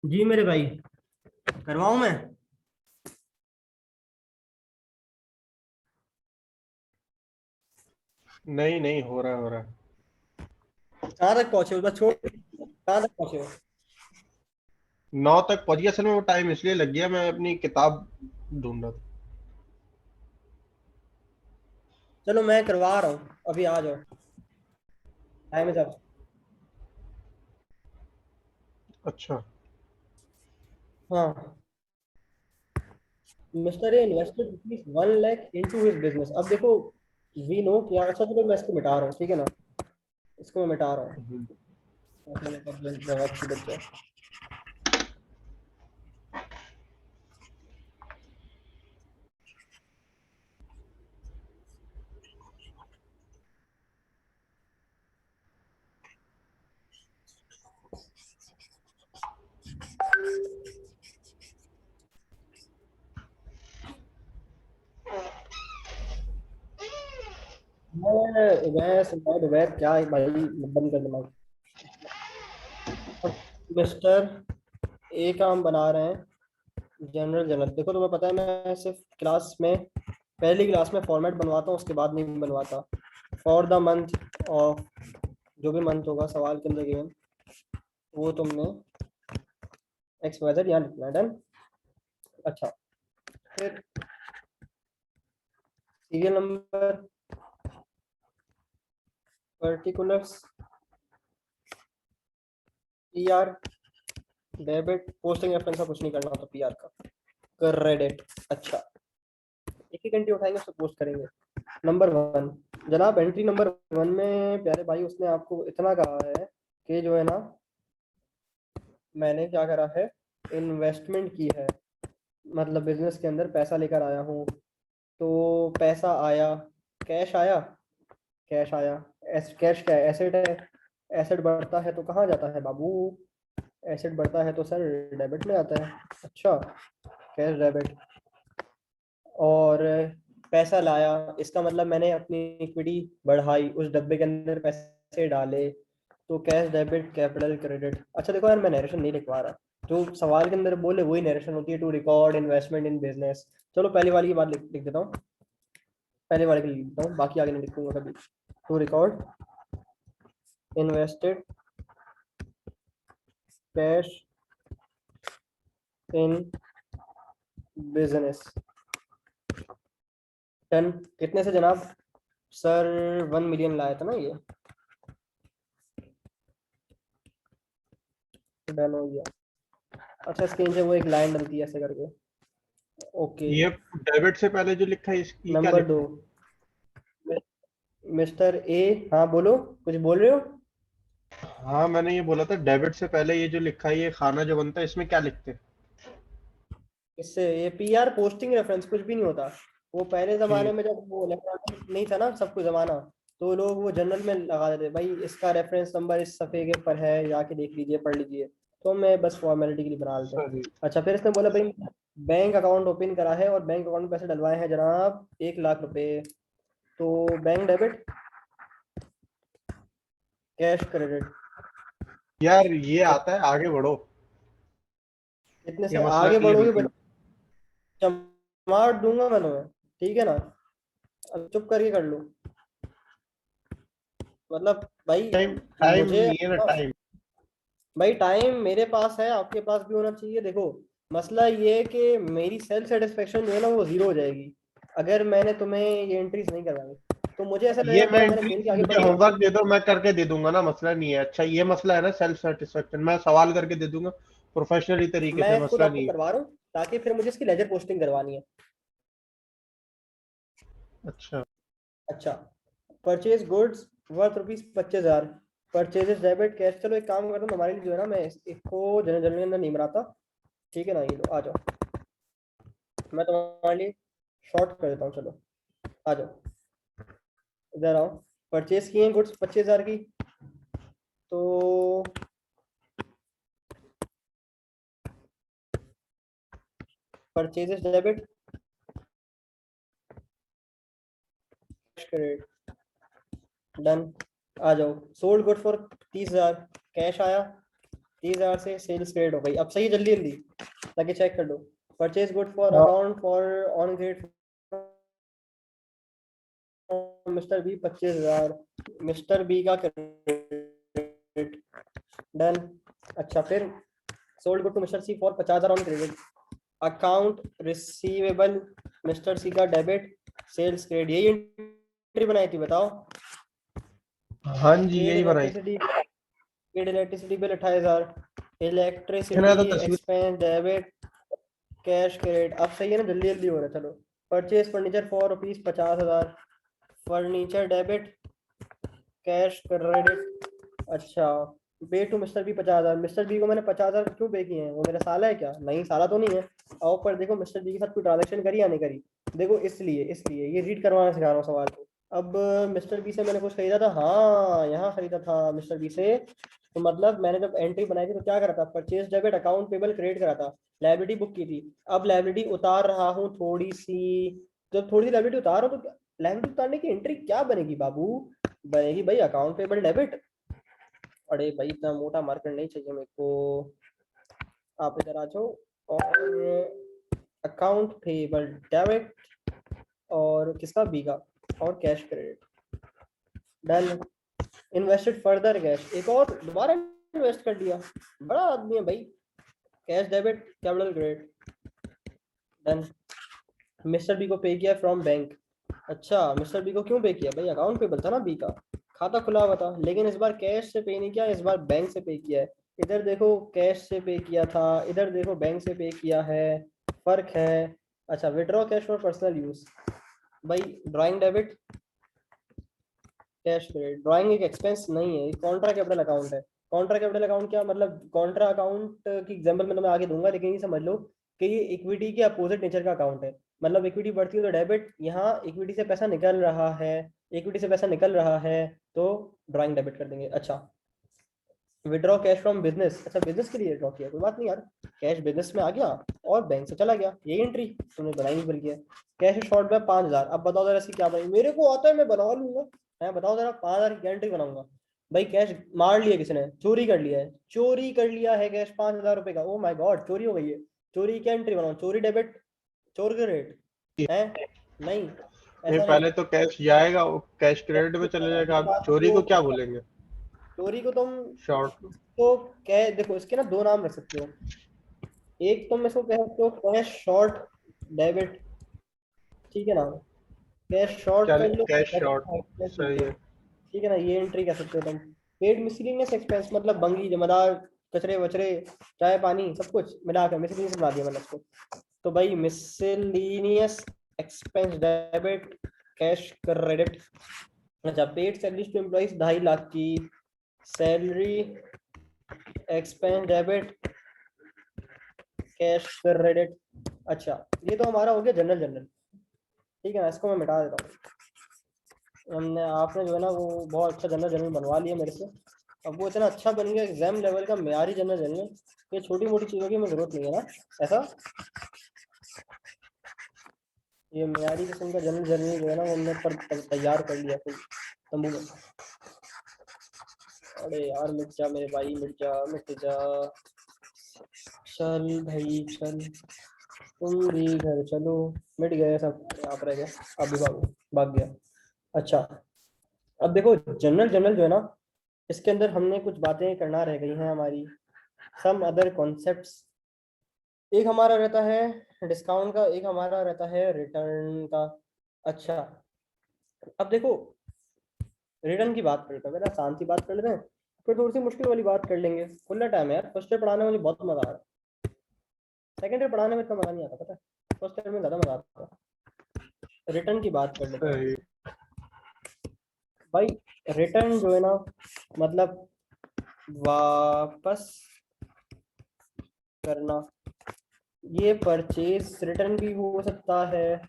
जी मेरे भाई, करवाऊं मैं? नहीं नहीं, हो रहा है हो रहा है। कहाँ तक पहुंचे हो? बस छोड़, कहाँ तक पहुंचे हो? 9 तक पहुंच गया। असल में वो टाइम इसलिए लग गया, मैं अपनी किताब ढूंढ रहा था। चलो मैं करवा रहा हूँ, अभी आ जाओ, टाइम इज अप। अच्छा। हाँ, mister A invested ₹1 lakh into his business. अब देखो, वी नो कि अच्छा, चलो मैं इसको मिटा रहा हूँ, ठीक है ना, इसको मैं मिटा रहा हूँ। जगह अच्छी बच जाए। उबैर क्या है भाई, बंद कर देना। अब मिस्टर ए का हम बना रहे हैं जनरल जनरल। देखो तुम्हें पता है, मैं सिर्फ क्लास में, पहली क्लास में फॉर्मेट बनवाता हूँ, उसके बाद नहीं बनवाता। फॉर द मंथ ऑफ, जो भी मंथ होगा सवाल के अंदर गिवन, वो तुमने एक्स वाई जेड यहाँ लिखना है। डन। अच्छा, फिर serial number, particulars, PR, debit, posting reference का कुछ नहीं करना होता पीआर का, क्रेडिट। अच्छा, एक ही घंटे उठाएंगे उसको पोस्ट करेंगे। नंबर 1, जनाब एंट्री नंबर 1 में प्यारे भाई उसने आपको इतना कहा है कि जो है ना, मैंने क्या करा है, इन्वेस्टमेंट की है, मतलब बिजनेस के अंदर पैसा लेकर आया हूँ। तो पैसा आया, कैश आया, कैश आया। कैश क्या है? एसेट है। एसेट बढ़ता है तो कहाँ जाता है बाबू? एसेट बढ़ता है तो सर डेबिट में आता है। अच्छा, कैश डेबिट। और पैसा लाया, इसका मतलब मैंने अपनी इक्विटी बढ़ाई, उस डब्बे के अंदर पैसे डाले, तो कैश डेबिट कैपिटल क्रेडिट। अच्छा देखो यार, मैं नरेशन नहीं लिखवा रहा, जो सवाल के अंदर बोले वही नरेशन होती है। To record investment in business. चलो पहली वाली की बात लिख देता हूँ, पहले वाले के लिए लिखता हूँ, बाकी आगे नहीं लिखूंगा कभी। To record invested cash in business. टन कितने से जनाब? सर 1 मिलियन लाया था ना ये। डन हो गया। अच्छा, इसके नीचे वो एक लाइन डलती है ऐसे करके। ओके। ये डेबिट से पहले जो लिखा है ये क्या नंबर 2, लिखा मिस्टर ए, हाँ बोलो, कुछ बोल रहे हो? है? हाँ, मैंने ये बोला था डेबिट से पहले ये जो लिखा है, ये खाना जो बनता है, इसमें क्या लिखते हैं? इससे ये पीआर पोस्टिंग रेफरेंस कुछ भी नहीं होता। वो पहले जमाने ठीक। में जब वो इलेक्ट्रॉनिक नहीं था ना सब कुछ जमाना, तो लोग वो जनरल में लगा देते भाई, इसका रेफरेंस नंबर इस सफ़े के पर है, जाके देख लीजिए, पढ़ लीजिए। तो मैं बस फॉर्मेलिटी के लिए बना लेते हैं। सही। अच्छा, फिर इसने बोला भाई बैंक अकाउंट ओपन करा है और बैंक अकाउंट में पैसे डलवाए हैं जनाब 1 लाख रुपए। तो बैंक डेबिट, कैश क्रेडिट। यार ये आता है, आगे बढ़ो। इतने ये से मसला आगे नहीं है बढ़ोगे, बिल्कुल। चमाट दूंगा मैं तुम्हें, ठीक है ना? अब चुप करके कर लो, मतलब भाई, टाइम टाइम मुझे, नहीं है ना, टाइम। भाई टाइम मेरे पास है, आपके पास भी होना चाहिए। देखो, मसला ये है कि मेरी सेल्फ सेटिस्फेक्शन जो है ना वो जीरो हो जाएगी अगर मैंने तुम्हें ये एंट्रीज नहीं करवाई। तो मुझे ऐसा ये लगेगा मैं थोड़ा मैंने एंट्री, खेल के आगे मुझे बढ़ गया। होमवर्क दे दो, मैं करके दे दूंगा ना, मसला नहीं है। अच्छा, ये मसला है ना सेल्फ सेटिस्फेक्शन, मैं सवाल करके दे दूंगा प्रोफेशनली तरीके से, मैं खुद मसला आपको नहीं है। करवा रहा हूँ ताकि फिर मुझे इसकी लेजर पोस्टिंग करवानी है। अच्छा। अच्छा, purchase goods worth ₹25,000, purchases debit cash. चलो एक काम करता हूँ, हमारे लिए जो है ना, मैं इसको जनरल के अंदर नहीं बनाता, ठीक है ना? ये लो, आ जाओ, मैं तुम्हारे लिए शॉर्ट कर देता हूँ। चलो आ जाओ, इधर आओ। परचेज किए हैं गुड्स 25,000 की, तो परचेजेस डेबिट, क्रेडिट। डन। आ जाओ, सोल्ड गुड फॉर 30,000, कैश आया 30,000 से सेल्स क्रेडिट हो गई। अब सही जल्दी जल्दी ताकि चेक कर लो। परचेज गुड फॉर हाँ। Account for on grade mister B 25,000, mister B का क्रेडिट डन। अच्छा फिर sold good to mister C for 50,000 on credit, account receivable mister C का डेबिट, सेल्स क्रेडिट। यही एंट्री बनाई थी बताओ। हाँ जी यही बनाई। इलेक्ट्रिसिटी बिल 28,000, मैंने इलेक्ट्रिसिटी तो तस्वीर एक्सपेंस डेबिट कैश क्रेडिट। अब सही है ना, जल्दी जल्दी हो रहा है। चलो purchase furniture for rupees 50,000, furniture debit cash credit. अच्छा pay to mister B 50,000, mister B को मैंने 50,000 क्यों पे किए हैं? वो मेरा साला है क्या? नहीं साला तो नहीं है। और पर देखो मिस्टर बी के साथ कोई ट्रांजेक्शन करी या नहीं करी, देखो इसलिए ये रीड करवाना सिखा रहा हूँ सवाल को। अब मिस्टर बी से मैंने कुछ खरीदा था, हाँ यहाँ खरीदा था मिस्टर बी से, तो मतलब मैंने जब एंट्री बनाई थी तो क्या करा था? Purchase debit account payable credit करा था, लायबिलिटी बुक की थी। अब लायबिलिटी उतार रहा हूँ थोड़ी सी, जब थोड़ी सी लायबिलिटी उतारो तो लायबिलिटी उतारने की एंट्री क्या बनेगी बाबू? बनेगी भाई अकाउंट पेबल डेबिट। अरे भाई इतना मोटा मार्कर नहीं चाहिए मेरे को, आप इधर आ जाओ। और अकाउंट पेबल डेबिट और किसका? बी का, और cash credit done. Invested further cash, एक और दोबारा इन्वेस्ट कर दिया, बड़ा आदमी है भाई। Cash debit capital credit done. Mister B को पे किया फ्रॉम बैंक। अच्छा मिस्टर बी को क्यों पे किया भाई? अकाउंट पेबल था ना बी का, खाता खुला हुआ था, लेकिन इस बार कैश से पे नहीं किया, इस बार बैंक से पे किया है। इधर देखो कैश से पे किया था, इधर देखो बैंक से पे किया है, फर्क है। अच्छा withdraw cash for personal use, भाई drawing debit cash credit. Drawing एक एक्सपेंस नहीं है, कॉन्ट्रा कैपिटल अकाउंट है। कॉन्ट्रा कैपिटल अकाउंट क्या मतलब? कॉन्ट्रा अकाउंट की एग्जांपल मैं तुम्हें आगे दूंगा, लेकिन ये समझ लो कि ये इक्विटी के अपोजिट नेचर का अकाउंट है। मतलब इक्विटी बढ़ती है तो डेबिट, यहाँ इक्विटी से पैसा निकल रहा है, इक्विटी से पैसा निकल रहा है तो ड्राइंग डेबिट कर देंगे। अच्छा विड्रॉ कैश फ्रॉम बिजनेस, अच्छा बिजनेस के लिए ड्रॉ किया, कोई बात नहीं यार, कैश बिजनेस में आ गया और बैंक से चला गया, यही एंट्री तुमने बनाई नहीं बल्कि। कैश शॉर्ट में 5,000, अब बताओ जरा इसकी क्या बनी? मेरे को आता है मैं बना लूंगा, मैं बताओ जरा 5,000 की एंट्री बनाऊंगा। भाई कैश मार लिया किसी ने, चोरी कर लिया है, चोरी कर लिया है कैश 5,000 रुपए का, ओ माय गॉड चोरी हो गई है। चोरी की एंट्री बनाओ, चोरी डेबिट, चोर के रेट है नहीं, नहीं, ऐसा नहीं। पहले तो कैश जाएगा, वो कैश क्रेडिट में चले जाएगा, आप चोरी को क्या बोलेंगे? चोरी को तुम शॉर्ट। तो क्या देखो इसके ना दो नाम रख सकते हो, एक तुम इसको कह सकते हो कैश शॉर्ट डेबिट, ठीक है ना, कैश शॉर्ट कर लो, कैश डेबिट शॉर्ट सही है। ठीक है ना, ये एंट्री कर सकते हो तुम। पेड मिसलिनियस एक्सपेंस मतलब बंगी जमादार कचरे वचरे चाय पानी सब कुछ मिलाकर मिसलिनियस बना दिया मतलब उसको। तो भाई miscellaneous expense debit cash credit. अच्छा paid salaries to employees 2.5 lakh की salary expense debit cash credit. अच्छा ये तो हमारा हो गया जनरल जनरल, ठीक है ना, इसको मैं मिटा देता हूँ। हमने आपने जो है ना वो बहुत अच्छा जनरल जनरल बनवा लिया मेरे से, अब वो इतना अच्छा बन गया एग्जाम लेवल का मेयारी जनरल जनरल, ये छोटी मोटी चीज़ों की हमें जरूरत नहीं है ना ऐसा। ये मेयारी किस्म का जनरल जनरल जो है ना वो हमने पर तैयार कर लिया कोई तंबू में। अरे यार मिट जा मेरे भाई, मिट जा मिट जा, चल भाई चल, तुम भी घर चलो। मिट गए सब, आप रह गए, अब भी भाग गया। अच्छा अब देखो जनरल जनरल जो है ना, इसके अंदर हमने कुछ बातें करना रह गई हैं हमारी, सम अदर कॉन्सेप्ट्स। एक हमारा रहता है डिस्काउंट का, एक हमारा रहता है रिटर्न का। अच्छा अब देखो रिटर्न की बात करते हैं, पहले आसान सी बात कर लेते हैं, फिर थोड़ी सी मुश्किल वाली बात कर लेंगे। खुला टाइम है यार, फर्स्ट ईयर पढ़ाने में मुझे बहुत मजा आ रहा है, सेकंड ईयर पढ़ाने में इतना मजा नहीं आता, पता है फर्स्ट ईयर में ज्यादा मजा आता है। रिटर्न की बात कर लेते हैं सही। भाई। रिटर्न जो है ना मतलब वापस करना, ये परचेज रिटर्न भी हो सकता है,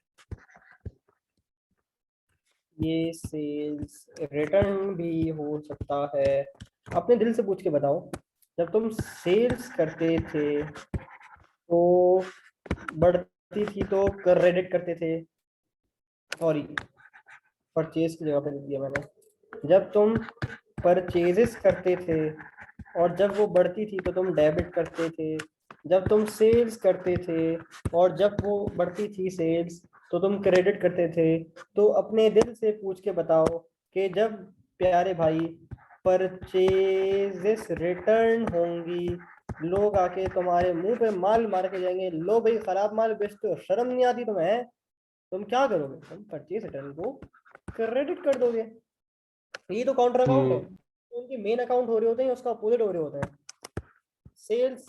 ये सेल्स रिटर्न भी हो सकता है। अपने दिल से पूछ के बताओ, जब तुम सेल्स करते थे तो बढ़ती थी तो क्रेडिट करते थे, सॉरी परचेज की जगह पे लिख दिया मैंने, जब तुम परचेजेस करते थे और जब वो बढ़ती थी तो तुम डेबिट करते थे, जब तुम सेल्स करते थे और जब वो बढ़ती थी सेल्स तो तुम क्रेडिट करते थे। तो अपने दिल से पूछ के बताओ कि जब प्यारे भाई परचेजेस रिटर्न होंगी, लोग आके तुम्हारे मुंह पे माल मार के जाएंगे, लो भाई खराब माल बेचते हो, शर्म नहीं आती तुम्हें? तुम क्या करोगे? तुम परचेज रिटर्न को क्रेडिट कर दोगे। ये तो काउंटर अकाउंट है, तो उनके मेन अकाउंट हो रहे होते हैं, उसका अपोजिट हो रहे होते हैं। सेल्स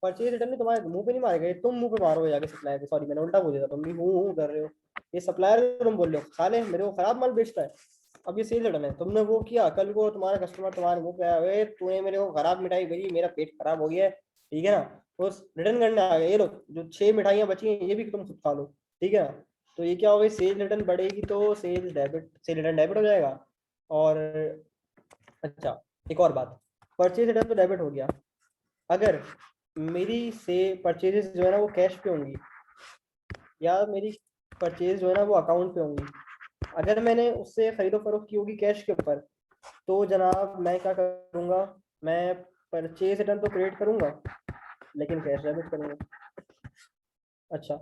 परचेज रिटर्न में तुम्हारे मुंह पे नहीं मारेगा, ये तुम मुंह पे मारोगे जाके सप्लायर के। सॉरी मैंने उल्टा बोल दिया, तुम भी हूँ कर रहे हो, ये सप्लायर को तुम बोल रहे हो साले मेरे को खराब माल बेचता है। अब ये सेल्स रिटर्न है, तुमने वो किया, कल को तुम्हारा कस्टमर तुम्हारे मुंह पे आया, "ए, तूने मेरे को खराब मिठाई भेजी, मेरा पेट खराब हो गया है", ठीक है ना? तो रिटर्न करने आ गया, ये लो जो 6 मिठाइयाँ बची हैं ये भी तुम खुद खा लो, ठीक है ना? तो ये क्या होगा, सेल्स रिटर्न बढ़ेगी तो सेल्स रिटर्न डेबिट हो जाएगा। और अच्छा एक और बात, परचेज रिटर्न तो डेबिट हो गया, अगर मेरी से परचेजेस जो है ना वो कैश पे होंगी या मेरी परचेज जो है ना वो अकाउंट पे होंगी, अगर मैंने उससे खरीदो फरोख्त की होगी कैश के ऊपर, तो जनाब मैं क्या करूँगा, मैं परचेज रिटर्न तो क्रिएट करूँगा लेकिन कैश डेबिट करूँगा। अच्छा,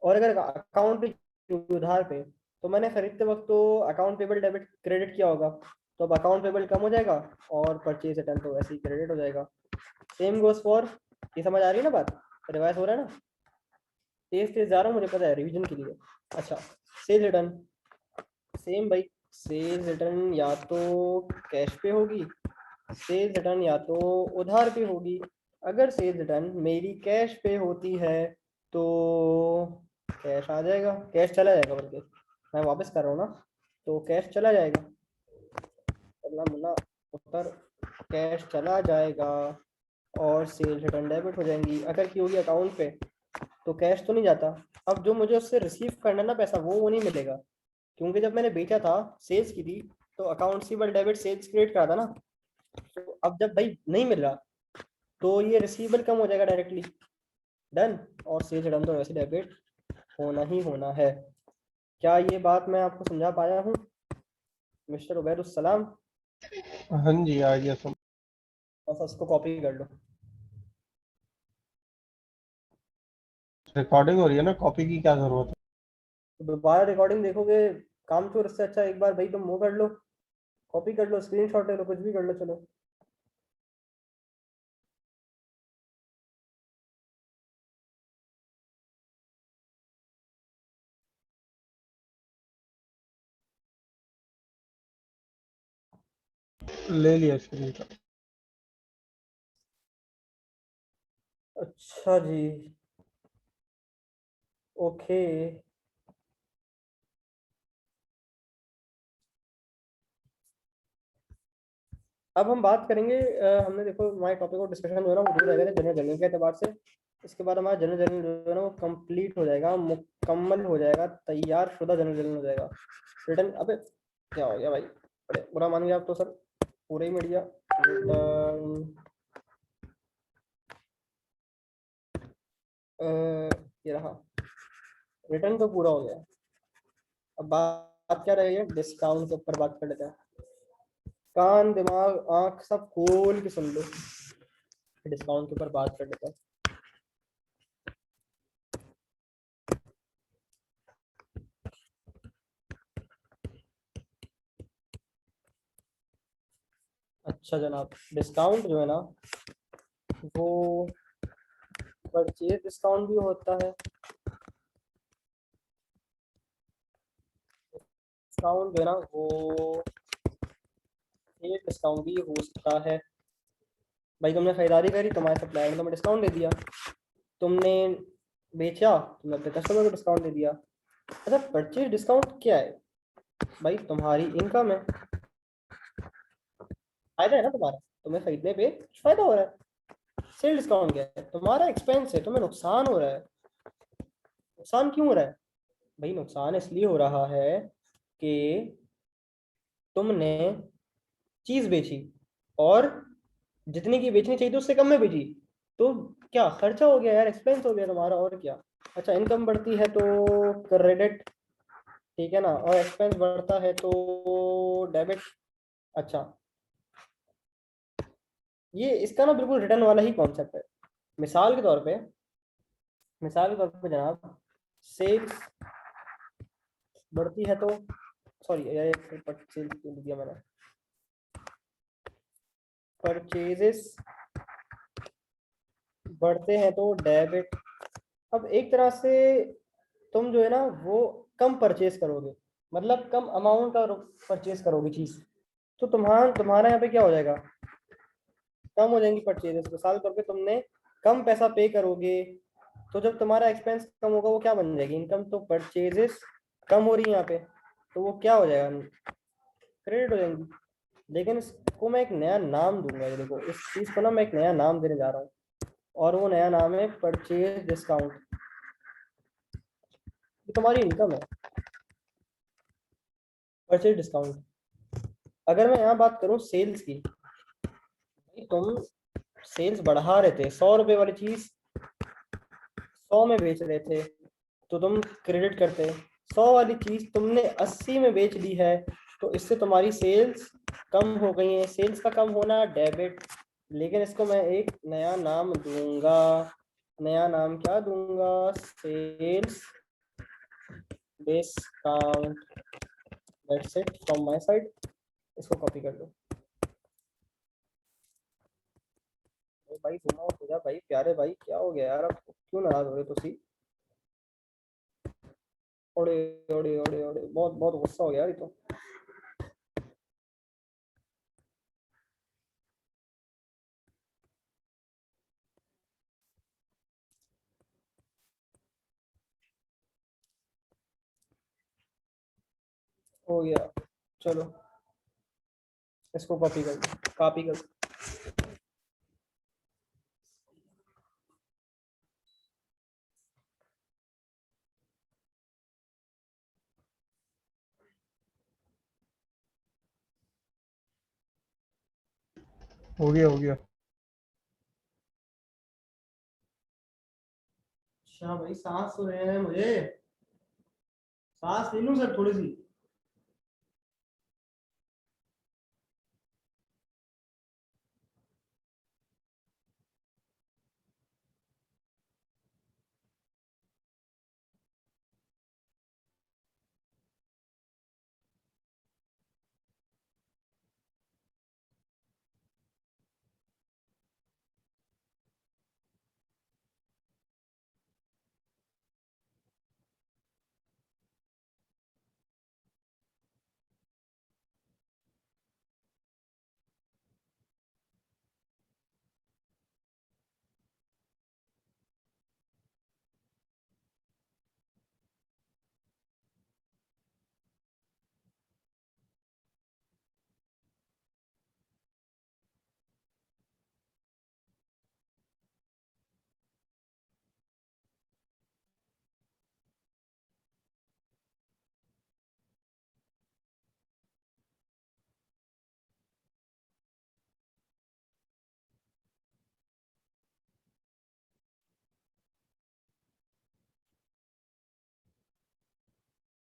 और अगर अकाउंट पे उधार पे, तो मैंने खरीदते वक्त तो अकाउंट पेबल डेबिट क्रेडिट किया होगा, तो अब अकाउंट पेबल कम हो जाएगा और परचेज रिटर्न तो वैसे ही क्रेडिट हो जाएगा। सेम गोस फॉर, ये समझ आ रही है ना बात? रिवाइज हो रहा है ना? तेज तेज जा रहा हूँ मुझे पता है रिवीजन के लिए। अच्छा, सेल रिटर्न सेम भाई, सेल रिटर्न या तो कैश पे होगी, सेल रिटर्न या तो उधार पे होगी। अगर सेल रिटर्न मेरी कैश पे होती है तो कैश आ जाएगा, कैश चला जाएगा, बल्कि मैं वापस कर रहा हूँ ना, तो कैश चला जाएगा, चलना मुन्ना उत्तर, कैश चला जाएगा और सेल रिटर्न डेबिट हो जाएंगी। अगर की होगी अकाउंट पे तो कैश तो नहीं जाता, अब जो मुझे उससे रिसीव करना ना पैसा वो नहीं मिलेगा, क्योंकि जब मैंने बेचा था सेल्स की थी तो अकाउंट सीबल डेबिट सेल्स क्रिएट करा था ना, तो अब जब भाई नहीं मिल रहा तो ये रिसीवेबल कम हो जाएगा डायरेक्टली, डन, और सेल्स रिटर्न तो वैसे डेबिट होना ही होना है। क्या ये बात मैं आपको समझा पाया हूँ मिस्टर उबैदुस्सलाम? हाँ जी आ गया समझ। बस उसको कॉपी कर लो। रिकॉर्डिंग हो रही है ना, कॉपी की क्या जरूरत है? तो दोबारा रिकॉर्डिंग देखोगे काम चोर, इससे अच्छा एक बार भाई तुम वो कर लो, कॉपी कर लो, स्क्रीनशॉट ले लो, कुछ भी कर लो, चलो। ले लिया स्क्रीनशॉट। अच्छा जी, ओके। अब हम बात करेंगे, हमने देखो हमारे टॉपिक और डिस्कशन जो है ना वो दूर रहेगा जनरल जनरल के एतबार से। इसके बाद हमारा जनरल जनरल जो है ना वो कंप्लीट हो जाएगा, मुकम्मल हो जाएगा, तैयार शुदा जनरल जनरल हो जाएगा। रिटर्न, अबे क्या हो गया भाई, बड़े बुरा मान गया आप तो सर, पूरे ही मिट गया। रिटर्न ये रहा, रिटर्न तो पूरा हो गया। अब बात क्या रही है, डिस्काउंट के ऊपर बात कर लेते हैं। कान दिमाग आंख सब खोल के सुन लो, डिस्काउंट के ऊपर बात कर लेते हैं। अच्छा जनाब, डिस्काउंट जो है ना वो परचेज डिस्काउंट भी होता है, डिस्काउंट जो है ना वो सेल डिस्काउंट भी हो सकता है। भाई तुमने खरीदारी करी, तुम्हारे सप्लायर ने तुम्हें डिस्काउंट दे दिया, तुमने बेचा, तुमने अपने कस्टमर को डिस्काउंट दे दिया। अच्छा, परचेज डिस्काउंट क्या है भाई? तुम्हारी इनकम है, फायदा है ना तुम्हारा, तुम्हें खरीदने पे कुछ फायदा हो रहा है। सेल डिस्काउंट क्या है? तुम्हारा एक्सपेंस है, तुम्हें नुकसान हो रहा है। नुकसान क्यों हो रहा है भाई? नुकसान इसलिए हो रहा है कि तुमने चीज बेची और जितने की बेचनी चाहिए थी उससे कम में बेची, तो क्या खर्चा हो गया यार, एक्सपेंस हो गया तुम्हारा, और क्या। अच्छा, इनकम बढ़ती है तो क्रेडिट, ठीक है ना, और एक्सपेंस बढ़ता है तो डेबिट। अच्छा, ये इसका ना बिल्कुल रिटर्न वाला ही कॉन्सेप्ट है। मिसाल के तौर पे जनाब, सेल्स बढ़ती है तो, सॉरी यार सेल्स क्यों दिया मैंने, परचेजेस बढ़ते हैं तो डेबिट। अब एक तरह से तुम जो है ना वो कम परचेज करोगे, मतलब कम अमाउंट का परचेज करोगे चीज, तो तुम्हारा यहाँ पे क्या हो जाएगा, कम हो जाएंगी परचेजेस। मिसाल के तौर पे तुमने कम पैसा पे करोगे, तो जब तुम्हारा एक्सपेंस कम होगा वो क्या बन जाएगी, इनकम। तो परचेजेस कम हो रही है यहाँ पे, तो वो क्या हो जाएगा, क्रेडिट हो जाएंगी। लेकिन इसको मैं एक नया नाम दूंगा, ये देखो इस चीज को ना मैं एक नया नाम देने जा रहा हूँ, और वो नया नाम है परचेज डिस्काउंट। ये तुम्हारी इनकम है, परचेज डिस्काउंट। अगर मैं यहाँ बात करूँ सेल्स की, तुम सेल्स बढ़ा रहे थे, 100 रुपए वाली चीज 100 में बेच रहे थे, तो तुम क्रेडिट करते। 100 वाली चीज तुमने 80 में बेच ली है, तो इससे तुम्हारी सेल्स कम हो गई है, सेल्स का कम होना डेबिट। लेकिन इसको मैं एक नया नाम दूंगा, नया नाम क्या दूंगा, sales discount. That's it from my side. इसको कॉपी कर लो भाई, घुमा हो जा भाई, प्यारे भाई क्या हो गया यार, अब क्यों नाराज हो रहे तुसी? ओड़े ओड़े ओड़े ओड़े, बहुत बहुत गुस्सा हो गया यार ये तो। हो गया, चलो इसको कॉपी कर लो, कॉपी कर। हो गया, हो गया। अच्छा भाई, सांस हो रहे हैं मुझे, सांस ले लूं सर थोड़ी सी?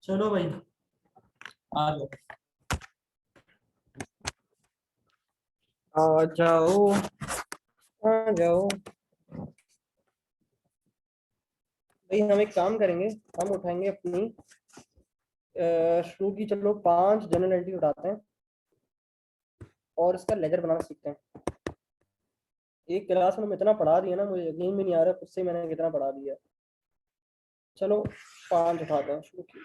चलो भाई आ जाओ, आ जाओ, आ जाओ भाई। हम एक काम करेंगे, हम उठाएंगे अपनी शुरू की, चलो 5 जनरल एंट्री उठाते हैं और इसका लेजर बनाना सीखते हैं। एक क्लास में इतना पढ़ा दिया ना, मुझे यकीन भी नहीं आ रहा खुद से मैंने कितना पढ़ा दिया। चलो 5 उठाते हैं शुरू की,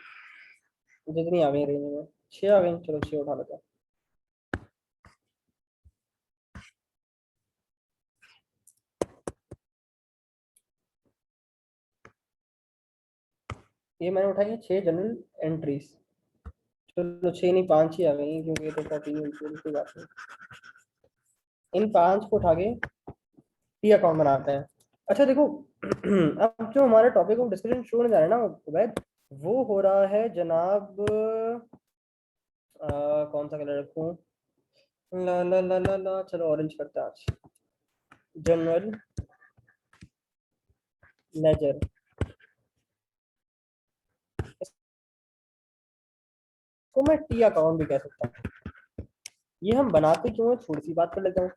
जितनी आ गई रेंज में, 6 आ गई, चलो 6 उठा लेते हैं। ये मैंने उठाई है 6 जनरल एंट्रीज। चलो 6 नहीं 5 ही आ गई, क्योंकि ये तो कॉपी नहीं हुई, कोई बात नहीं। इन 5 को उठा के टी अकाउंट बनाते हैं। अच्छा देखो अब जो हमारे टॉपिक ऑफ डिस्कशन शुरू होने जा रहा है ना उबैद, वो हो रहा है जनाब, कौन सा कलर रखूं, ला ला ला ला ला, चलो ऑरेंज करते हैं आज। जनरल लेजर, इसको मैं टी अकाउंट भी कह सकता हूँ। ये हम बनाते क्यों है, थोड़ी सी बात कर लेता हूँ।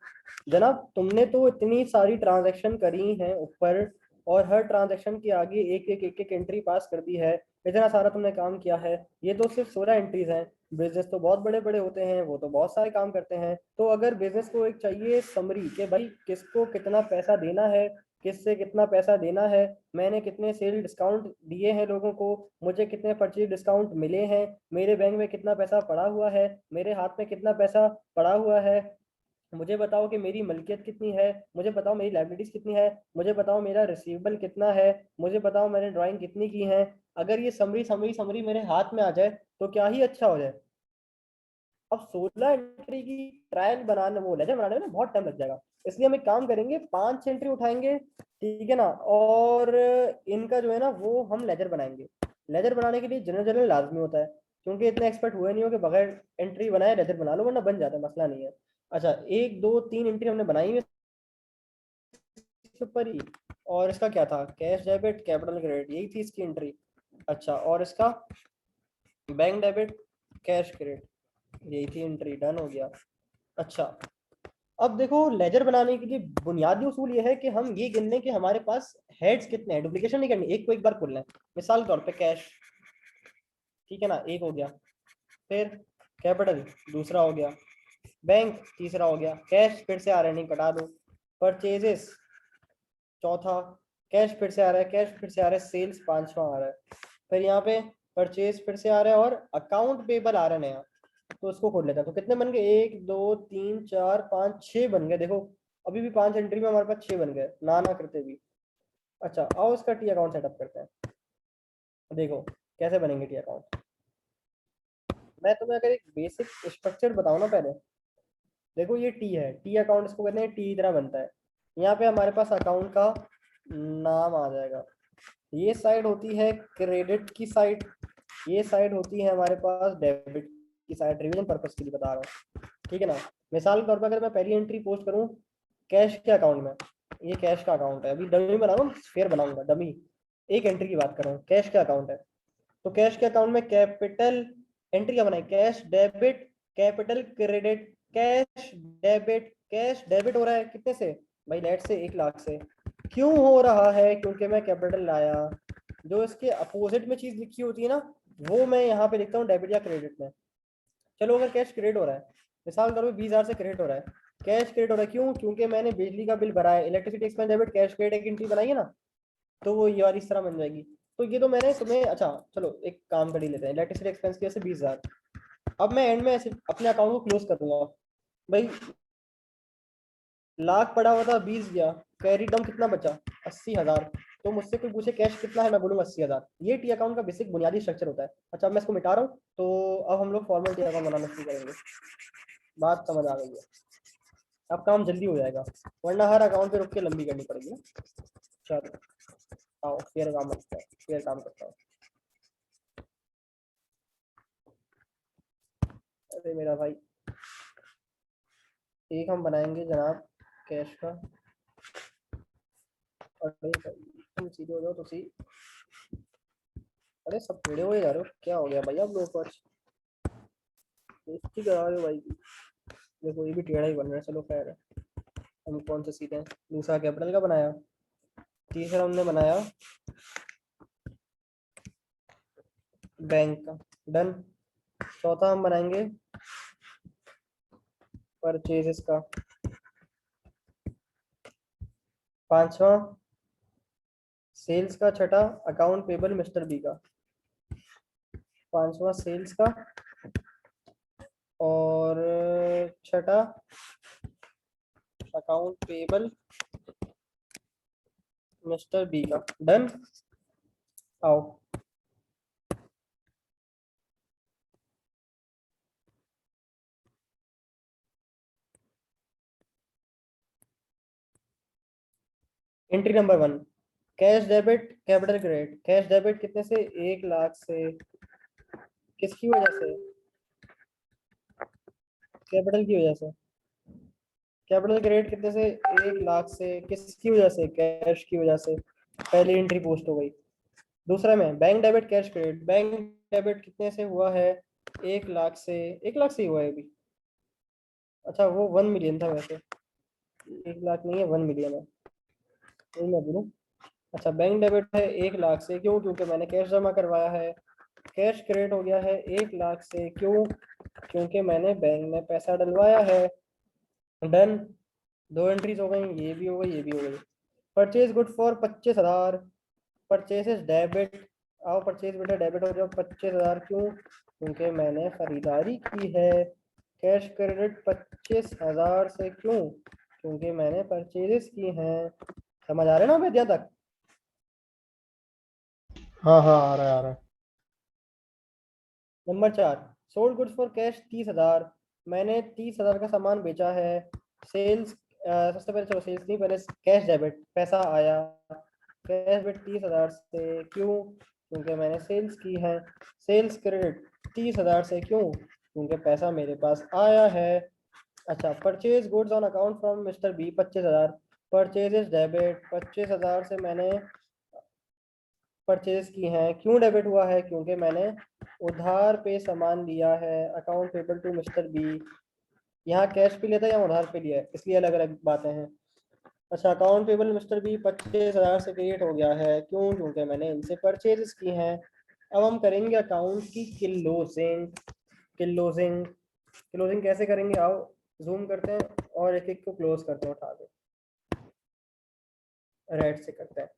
जनाब तुमने तो इतनी सारी ट्रांजैक्शन करी हैं ऊपर, और हर ट्रांजैक्शन के आगे एक एक एंट्री पास कर दी है, इतना सारा तुमने काम किया है। ये तो सिर्फ 16 एंट्रीज हैं। बिजनेस तो बहुत बड़े बड़े होते हैं, वो तो बहुत सारे काम करते हैं। तो अगर बिजनेस को एक चाहिए समरी कि भाई किसको कितना पैसा देना है, किससे कितना पैसा देना है, मैंने कितने सेल डिस्काउंट दिए हैं लोगों को, मुझे कितने परचेज डिस्काउंट मिले हैं, मेरे बैंक में कितना पैसा पड़ा हुआ है, मेरे हाथ में कितना पैसा पड़ा हुआ है, मुझे बताओ कि मेरी मलकियत कितनी है, मुझे बताओ मेरी लाइबिलिटीज कितनी है, मुझे बताओ मेरा रिसीवेबल कितना है, मुझे बताओ मैंने ड्राइंग कितनी की है। अगर ये समरी समरी समरी मेरे हाथ में आ जाए तो क्या ही अच्छा हो जाए। अब 16 एंट्री की ट्रायल बनाने, वो लेजर बनाने में ना बहुत टाइम लग जाएगा। इसलिए हम एक काम करेंगे, 5 एंट्री उठाएंगे, ठीक है ना, और इनका जो है ना वो हम लेजर बनाएंगे। लेजर बनाने के लिए जनरल जनरल लाजमी होता है, क्योंकि इतने एक्सपर्ट हुए नहीं हो कि बगैर एंट्री बनाए लेजर बना लो, वरना बन जाता है, मसला नहीं है। अच्छा 1 2 3 एंट्री हमने बनाई है इसके ऊपर ही। और इसका क्या था, कैश डेबिट कैपिटल क्रेडिट, यही थी इसकी एंट्री। अच्छा और इसका बैंक डेबिट कैश क्रेडिट, यही थी एंट्री, डन हो गया। अच्छा अब देखो लेजर बनाने के लिए बुनियादी उसूल ये है कि हम ये गिन लें कि हमारे पास हेड्स कितने हैं, डुप्लीकेशन नहीं करनी, एक को एक बार खोलना है। मिसाल के तौर पे कैश, ठीक है ना, एक हो गया, फिर कैपिटल दूसरा हो गया, बैंक तीसरा हो गया, कैश फिर से आ रहा है, नहीं कटा दो, परचेजेस चौथा, कैश फिर से आ रहा है, कैश फिर से आ रहा है, सेल्स पांचवा आ रहा है, फिर यहाँ पे परचेज फिर से आ रहा है, और अकाउंट पेबल आ रहा है नया। तो उसको खोल लेता है। तो कितने बन गए, 1 2 3 4 5 6 बन गए। देखो अभी भी 5 एंट्री में हमारे पास 6 बन गए, ना ना करते भी। अच्छा आओ इसका टी अकाउंट सेटअप करते हैं। देखो कैसे बनेंगे टी अकाउंट। मैं तुम्हें अगर एक बेसिक स्ट्रक्चर बताऊं ना पहले, देखो ये टी है, टी अकाउंट इसको कहते हैं, टी की तरह बनता है। यहाँ पे हमारे पास अकाउंट का नाम आ जाएगा, ये साइड होती है क्रेडिट की साइड, ये साइड होती है हमारे पास डेबिट की साइड, रिवीजन पर्पस के लिए बता रहा हूँ, ठीक है ना। मिसाल के तौर पर अगर मैं पहली एंट्री पोस्ट करूँ कैश के अकाउंट में, ये कैश का अकाउंट है, अभी डमी बना रहा हूँ, फेयर बनाऊंगा डमी, एक एंट्री की बात कर रहा हूँ, कैश का अकाउंट है। तो कैश के अकाउंट में कैपिटल एंट्री क्या बनाए, cash debit capital credit, cash debit हो रहा है कितने से भाई, लेट से 1 लाख से। क्यों हो रहा है, क्योंकि मैं कैपिटल लाया। जो इसके अपोजिट में चीज लिखी होती है ना, वो मैं यहाँ पे लिखता हूँ डेबिट या क्रेडिट में। चलो अगर कैश क्रेडिट हो रहा है, मिसाल करो 20,000 से क्रेडिट हो रहा है, कैश क्रेडिट हो रहा है, क्यों, क्योंकि मैंने बिजली का बिल भरा है, electricity expense debit cash credit एक एंट्री बनाई है ना, तो वो ये वाली इस तरह बन जाएगी। तो ये तो मैंने तुम्हें, अच्छा चलो एक काम कर ही लेते हैं, इलेक्ट्रिसिटी एक्सपेंस की वजह से 20,000। अब मैं एंड में ऐसे अपने अकाउंट को क्लोज कर दूंगा भाई, लाख पड़ा हुआ था 20 गया, कैरी डाउन कितना बचा 80,000। तो मुझसे कोई पूछे कैश कितना है, मैं बोलूंगा 80,000। ये टी अकाउंट का बेसिक बुनियादी स्ट्रक्चर होता है। अच्छा अब मैं इसको मिटा रहा हूँ, तो अब हम लोग फॉर्मल टी अकाउंट बनाना शुरू करेंगे। बात समझ आ गई है, अब काम जल्दी हो जाएगा, वरना हर अकाउंट पे रुक के लंबी करनी पड़ेगी ना। चलो आओ फेयर काम करता है, फेयर काम करता हूँ। अरे मेरा भाई, एक हम बनाएंगे जनाब कैश का। अरे भाई तुम सीधे हो जाओ तो सही। अरे सब टेढ़े हुए जा रहे हो, क्या हो गया भाई आप लोगों को आज, बेइज्जती करा रहे हो भाई की। देखो ये भी टेढ़ा ही बन रहा है, चलो खैर है, हम कौन से सीधे हैं। दूसरा कैपिटल का बनाया, तीसरा हमने बनाया बैंक का, डन। चौथा हम बनाएंगे परचेजेस का, पांचवा सेल्स का, छठा अकाउंट पेबल मिस्टर बी का, पांचवा सेल्स का, और छठा अकाउंट पेबल मिस्टर बी का, डन। आओ entry number 1, cash debit capital credit. Cash debit कितने से, 1 लाख से, किसकी वजह से, कैपिटल की वजह से। कैपिटल क्रेडिट कितने से, 1 लाख से, किसकी वजह से, कैश की वजह से, पहली एंट्री पोस्ट हो गई। दूसरा में bank debit cash credit, bank debit कितने से हुआ है, 1 लाख से, 1 लाख से ही हुआ है अभी, अच्छा वो 1 मिलियन था वैसे, 1 लाख नहीं है 1 मिलियन है, नहीं मैं बोलूँ। अच्छा बैंक डेबिट है 1 लाख से, क्यों? क्योंकि मैंने कैश जमा करवाया है। कैश क्रेडिट हो गया है 1 लाख से, क्यों? क्योंकि मैंने बैंक में पैसा डलवाया है। डन, 2 एंट्रीज हो गई, ये भी हो गई ये भी हो गई। Purchase good for 25,000, purchase debit, आओ परचेज बेटा डेबिट हो जाओ 25,000, क्यों? क्योंकि मैंने खरीदारी की है। कैश क्रेडिट 25,000 से, क्यों? क्योंकि मैंने परचेजेस की हैं। समझ आ रहे ना भैया तक? हाँ हाँ आ रहा है आ रहा है। Number 4, sold goods for cash 30,000, मैंने 30,000 का सामान बेचा है। सेल्स, सबसे पहले चलो सेल्स नहीं, पहले कैश डेबिट, पैसा आया। कैश डेबिट 30,000 से, क्यों? क्योंकि मैंने सेल्स की है। सेल्स क्रेडिट 30,000 से, क्यों? क्योंकि पैसा मेरे पास आया है। अच्छा, purchase goods on account from mister B 25,000, purchases debit 25,000 से मैंने परचेज की हैं, क्यों डेबिट हुआ है? क्योंकि मैंने उधार पे सामान लिया है। Account payable to mister B, यहाँ कैश पे लिया था या उधार पे लिया है, इसलिए अलग अलग बातें हैं। अच्छा, अकाउंट पेबल मिस्टर बी 25,000 से क्रिएट हो गया है, क्यों? क्योंकि मैंने इनसे परचेज की हैं। अब हम करेंगे अकाउंट की क्लोजिंग। क्लोजिंग क्लोजिंग कैसे करेंगे, आओ जूम करते हैं और एक एक को क्लोज करते हैं, उठा के रेड से करते हैं।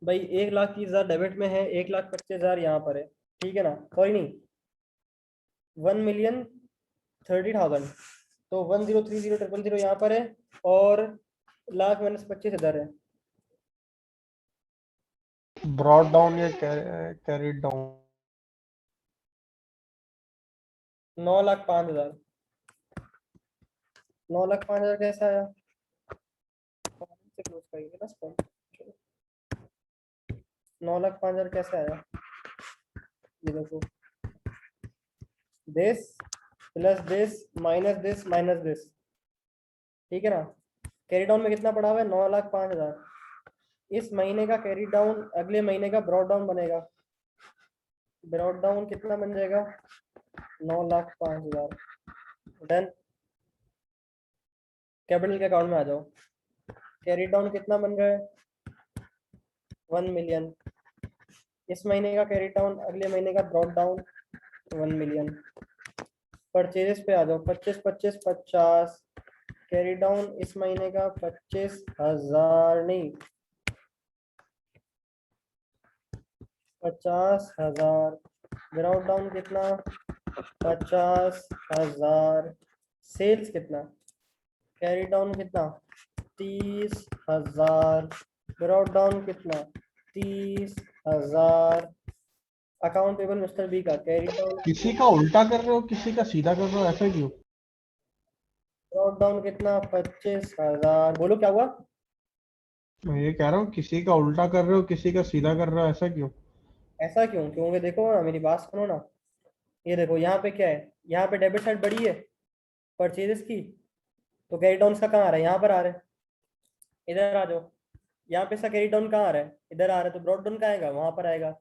भाई 1,30,000 डेबिट में है, 1,25,000 यहाँ पर है, ठीक है ना? कोई नहीं, 1,30,30,000, तो 1,030,000 यहाँ पर है, और लाख माइनस 25 इधर है। ब्रॉड डाउन या कैरीड डाउन? 9,05,000, 9,05,000 कैसा आया? से क्लोज करेंगे ना इसको। 9,05,000 कैसे आया? ये देखो, this plus this minus this minus this, ठीक है ना? कैरी डाउन में कितना पड़ा हुआ है? 9,05,000। इस महीने का कैरी डाउन अगले महीने का ब्रॉड डाउन बनेगा। ब्रॉड डाउन कितना बन जाएगा? 9,05,000। डन, कैपिटल के अकाउंट में आ जाओ। कैरी डाउन कितना बन रहा है? 1 मिलियन। इस महीने का कैरी डाउन अगले महीने का ब्रॉड डाउन 1 मिलियन। परचेजेस पे आ जाओ, 25 25 50, कैरी डाउन इस महीने का 25,000 नहीं, 50,000। ब्रॉड डाउन कितना? 50,000। सेल्स कितना? कैरी डाउन कितना? 30,000। ब्रॉड डाउन कितना? 30,000। अकाउंट पेबल मिस्टर बी का कैरी डाउन, किसी का उल्टा कर रहे हो किसी का सीधा कर रहे हो, ऐसा क्यों? ब्रॉड डाउन कितना? 25,000। बोलो क्या हुआ? मैं ये कह रहा हूँ किसी का उल्टा कर रहे हो किसी का सीधा कर रहे हो, ऐसा क्यों? ऐसा क्यों? क्योंकि देखो ना, मेरी बात सुनो ना, ये देखो यहाँ पे क्या है, यहाँ पे डेबिट साइड बड़ी है परचेजेस की, तो कैरी डाउन का कहाँ आ रहा है? यहाँ पर आ रहा है। इधर आ जाओ, यहाँ पे इसका कैरी डाउन कहाँ आ रहा है? इधर आ रहा है, तो ब्रॉड डाउन कहाँ आएगा? वहां पर आएगा।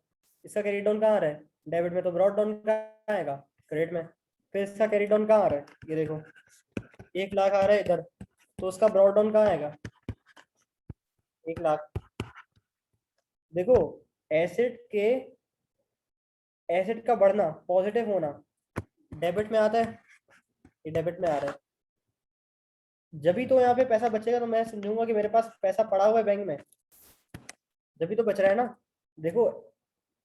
इसका कैरी डाउन कहाँ आ रहा है? डेबिट में, तो ब्रॉड डाउन कहाँ आएगा? क्रेडिट में। फिर इसका कैरी डाउन कहाँ आ रहा है? ये देखो 1 लाख आ रहा है इधर, तो उसका ब्रॉड डाउन कहाँ आएगा? 1 लाख। देखो, एसेट के, एसेट का बढ़ना, पॉजिटिव होना डेबिट में आता है, ये डेबिट में आ रहा है। जब भी तो यहाँ पे पैसा बचेगा तो मैं समझूंगा कि मेरे पास पैसा पड़ा हुआ है बैंक में, जब भी तो बच रहा है ना। देखो,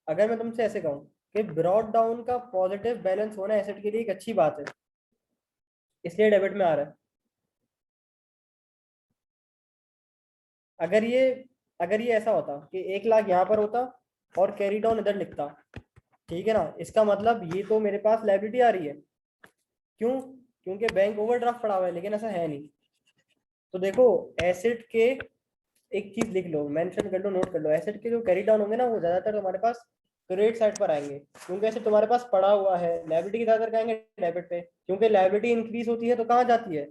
अगर मैं तुमसे ऐसे कहूँ कि ब्रॉड डाउन का पॉजिटिव बैलेंस होना एसेट के लिए एक अच्छी बात है, इसलिए डेबिट में आ रहा है। अगर ये अगर ये ऐसा होता कि 1 लाख यहाँ पर होता और कैरी डाउन इधर लिखता, ठीक है ना, इसका मतलब ये तो मेरे पास लायबिलिटी आ रही है। क्यों? क्योंकि बैंक ओवरड्राफ्ट पड़ा हुआ है, लेकिन ऐसा है नहीं। तो देखो, एसेट के, एक चीज लिख लो, मेंशन कर लो, नोट कर लो, एसेट के जो कैरी डाउन होंगे ना, वो ज्यादातर तुम्हारे पास क्रेडिट साइड पर आएंगे, क्योंकि ऐसे तुम्हारे पास पड़ा हुआ है। लायबिलिटी की ज्यादातर आएंगे डेबिट पे, क्योंकि लायबिलिटी इंक्रीज होती है तो कहाँ जाती है?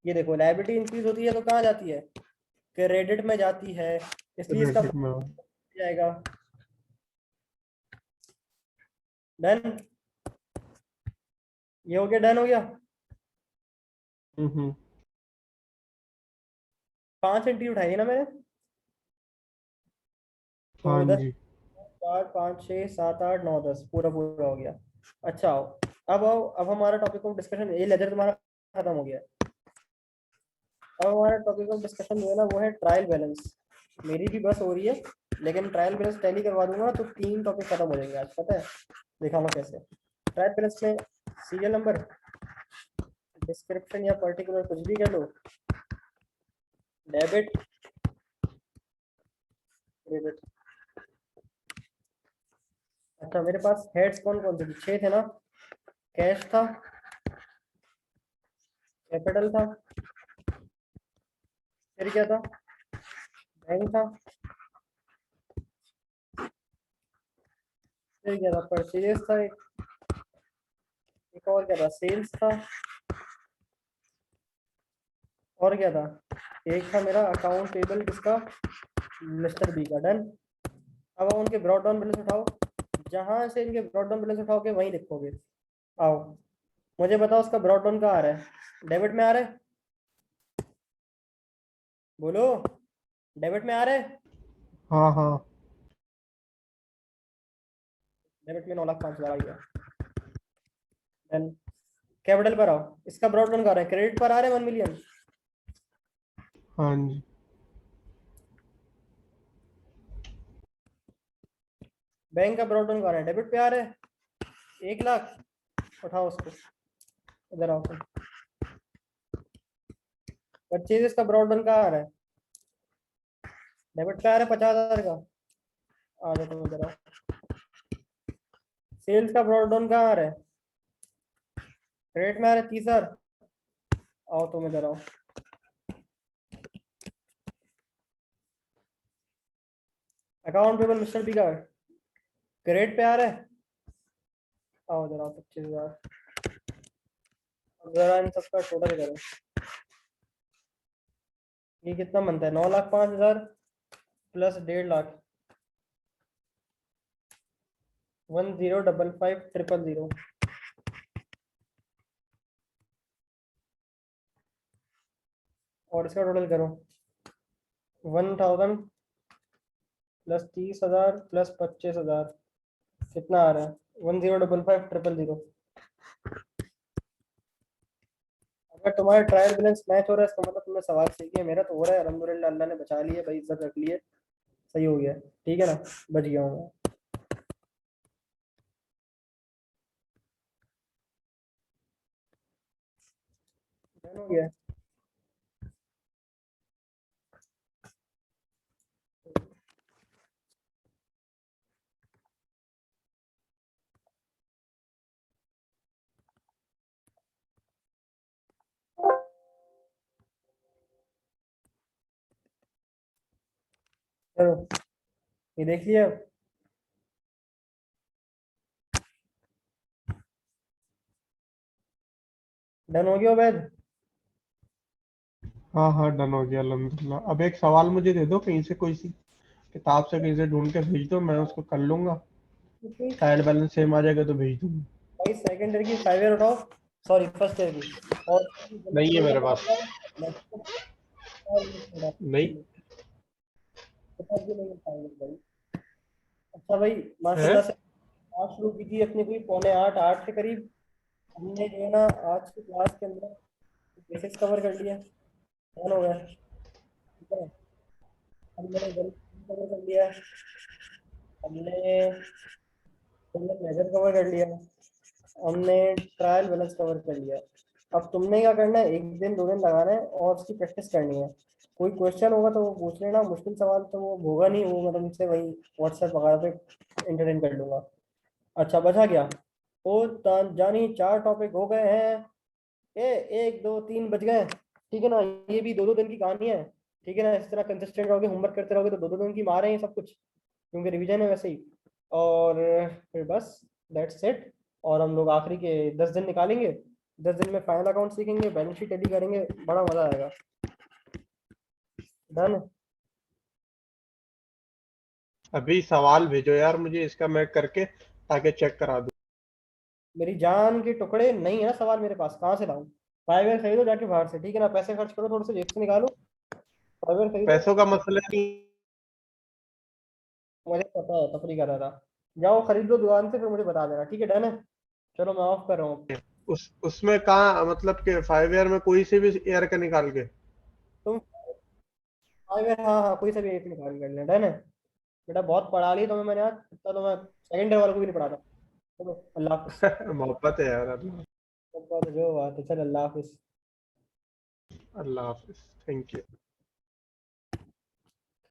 ये देखो, लायबिलिटी इंक्रीज होती है तो कहाँ जाती है? क्रेडिट में जाती है, इसलिए इसका क्रेडिट में? जाएगा। डन, ये हो गया, डन हो गया। हम्म 5 एंट्री उठाई है ना मैंने, तो हाँ इधर जी 4 5 6 7 8 9 10 पूरा पूरा हो गया। अच्छा आओ, अब हमारा टॉपिक ऑफ डिस्कशन, ये लेजर तुम्हारा खत्म हो गया। अब हमारा टॉपिक ऑफ डिस्कशन जो है ना वो है ट्रायल बैलेंस। मेरी भी बस हो रही है, लेकिन ट्रायल बैलेंस टैली करवा दूंगा ना तो 3 टॉपिक खत्म हो जाएंगे आज, पता है। दिखाऊंगा कैसे। ट्रायल बैलेंस में सीरियल नंबर, डिस्क्रिप्शन या पर्टिकुलर कुछ भी कर लो, डेबिट क्रेडिट। अच्छा मेरे पास हेड्स कौन कौन से थे, 6 थे ना। कैश था, कैपिटल था, फिर क्या था, बैंक था, फिर क्या था, परचेज था, एक और क्या था, सेल्स था, और क्या था, एक था मेरा अकाउंट पेबल किसका, मिस्टर बी का। डन। अब आप उनके ब्रॉड डाउन बैलेंस उठाओ, जहां से इनके ब्रॉड डाउन बैलेंस उठाओगे वहीं लिखोगे। आओ मुझे बताओ उसका ब्रॉड डाउन कहाँ आ रहा है, डेबिट में आ रहा है, बोलो, डेबिट में आ रहा है। हाँ हाँ डेबिट में 9,05,000 आ गया। देन कैपिटल पर आओ, इसका ब्रॉड डाउन कहाँ आ रहा है, क्रेडिट पर आ रहा है 1 मिलियन। हाँ जी बैंक का ब्रॉड डाउन कहाँ आ रहा है, डेबिट पे आ रहा है 1 लाख। उठाओ उसको, इधर आओ। परचेजेस का ब्रॉड डाउन कहाँ आ रहा है, डेबिट पे आ रहा है 50,000 का। आ जाओ तुम इधर आओ। सेल्स का ब्रॉड डाउन कहाँ आ रहा है, क्रेडिट में आ रहा है 30,000। आओ तुम इधर आओ। अकाउंट पेबल मिस्टर बी का क्रेडिट पे आ रहा है। आओ इधर आओ 25,000। अब जरा इन सबका टोटल करो, ये कितना बनता है, 9,05,000 प्लस 1.5 लाख, 10,55,000 और इसका टोटल करो 1,000 प्लस 30,000 प्लस 25,000 कितना आ रहा है, 10,55,000। अगर तुम्हारा ट्रायल बैलेंस मैच हो रहा है इसका मतलब तुमने सवाल सही किया, मेरा तो हो रहा है अल्हम्दुलिल्लाह, अल्लाह ने बचा लिया भाई, इज्जत रख ली है, सही हो गया। ठीक है ना, बच गया हूँ मैं। डन हो गया। चलो ये देख लिया। डन हो गया वैद। हाँ हाँ डन हो गया अल्हम्दुलिल्लाह। अब एक सवाल मुझे दे दो, कहीं से कोई सी किताब से कहीं से ढूंढ के भेज दो, मैं उसको कर लूंगा। ट्रायल बैलेंस सेम आ जाएगा तो भेज दूंगा। भाई सेकंड ईयर की 5 ईयर उठाओ, सॉरी फर्स्ट ईयर की, और नहीं है मेरे पास। नहीं अच्छा भाई, है। माशाल्लाह से आज शुरू की थी अपनी कोई 7:45 8 के करीब। हमने जो है ना आज की क्लास के अंदर बेसिक्स कवर कर लिया, डन हो गया। ठीक है, हमने कवर कर लिया, हमने मेजर कवर कर लिया, हमने ट्रायल बैलेंस कवर कर लिया। अब तुमने क्या करना है, 1 दिन 2 दिन लगाना है और उसकी प्रैक्टिस करनी है। कोई क्वेश्चन होगा तो वो पूछ लेना, मुश्किल सवाल तो वो होगा नहीं, वो मैं तुमसे वही व्हाट्सएप वगैरह पे इंटरटेन कर लूंगा। अच्छा बचा क्या, ओ जानी 4 टॉपिक हो गए हैं, ये 1 2 3 बच गए। ठीक है ना, ये भी 2 2 दिन की कहानी है। ठीक है ना, इस तरह कंसिस्टेंट रहोगे, होमवर्क करते रहोगे तो 2 2 दिन की मार है ये सब कुछ, क्योंकि रिवीजन है वैसे ही। और फिर बस दैट्स इट। और हम लोग आखिरी के 10 दिन निकालेंगे, 10 दिन में फाइनल अकाउंट सीखेंगे, बैलेंस शीट रेडी करेंगे, बड़ा मजा आएगा। डन। अभी सवाल भेजो यार मुझे इसका, मैं करके ताकि चेक करा दूं। मेरी जान के टुकड़े, नहीं है ना सवाल मेरे पास, कहाँ से लाऊं। फाइबर खरीदो जाके बाहर से, ठीक है ना, पैसे खर्च करो, थोड़े से जेब से निकालो, फाइबर खरीदो। पैसों का मसला नहीं, मुझे पता है, तफरी कर रहा था। जाओ खरीद लो दुकान से, फिर मुझे बता देना, ठीक है, डन है। चलो मैं ऑफ कर रहा हूँ। उसमें कहाँ मतलब कि 5 ईयर में कोई से भी ईयर का निकाल के? तुम फाइबर, हाँ हाँ, कोई सा भी एक निकाल कर लेना, डन है। बेटा बहुत पढ़ा ली तुम्हें मैंने आज, इतना तो मैं सेकंड ईयर वालों को भी नहीं पढ़ाता। चलो अल्लाह हाफिज। मोहब्बत है यार। जो बात है, चल अल्लाह हाफिज। अल्लाह हाफिज, थैंक यू।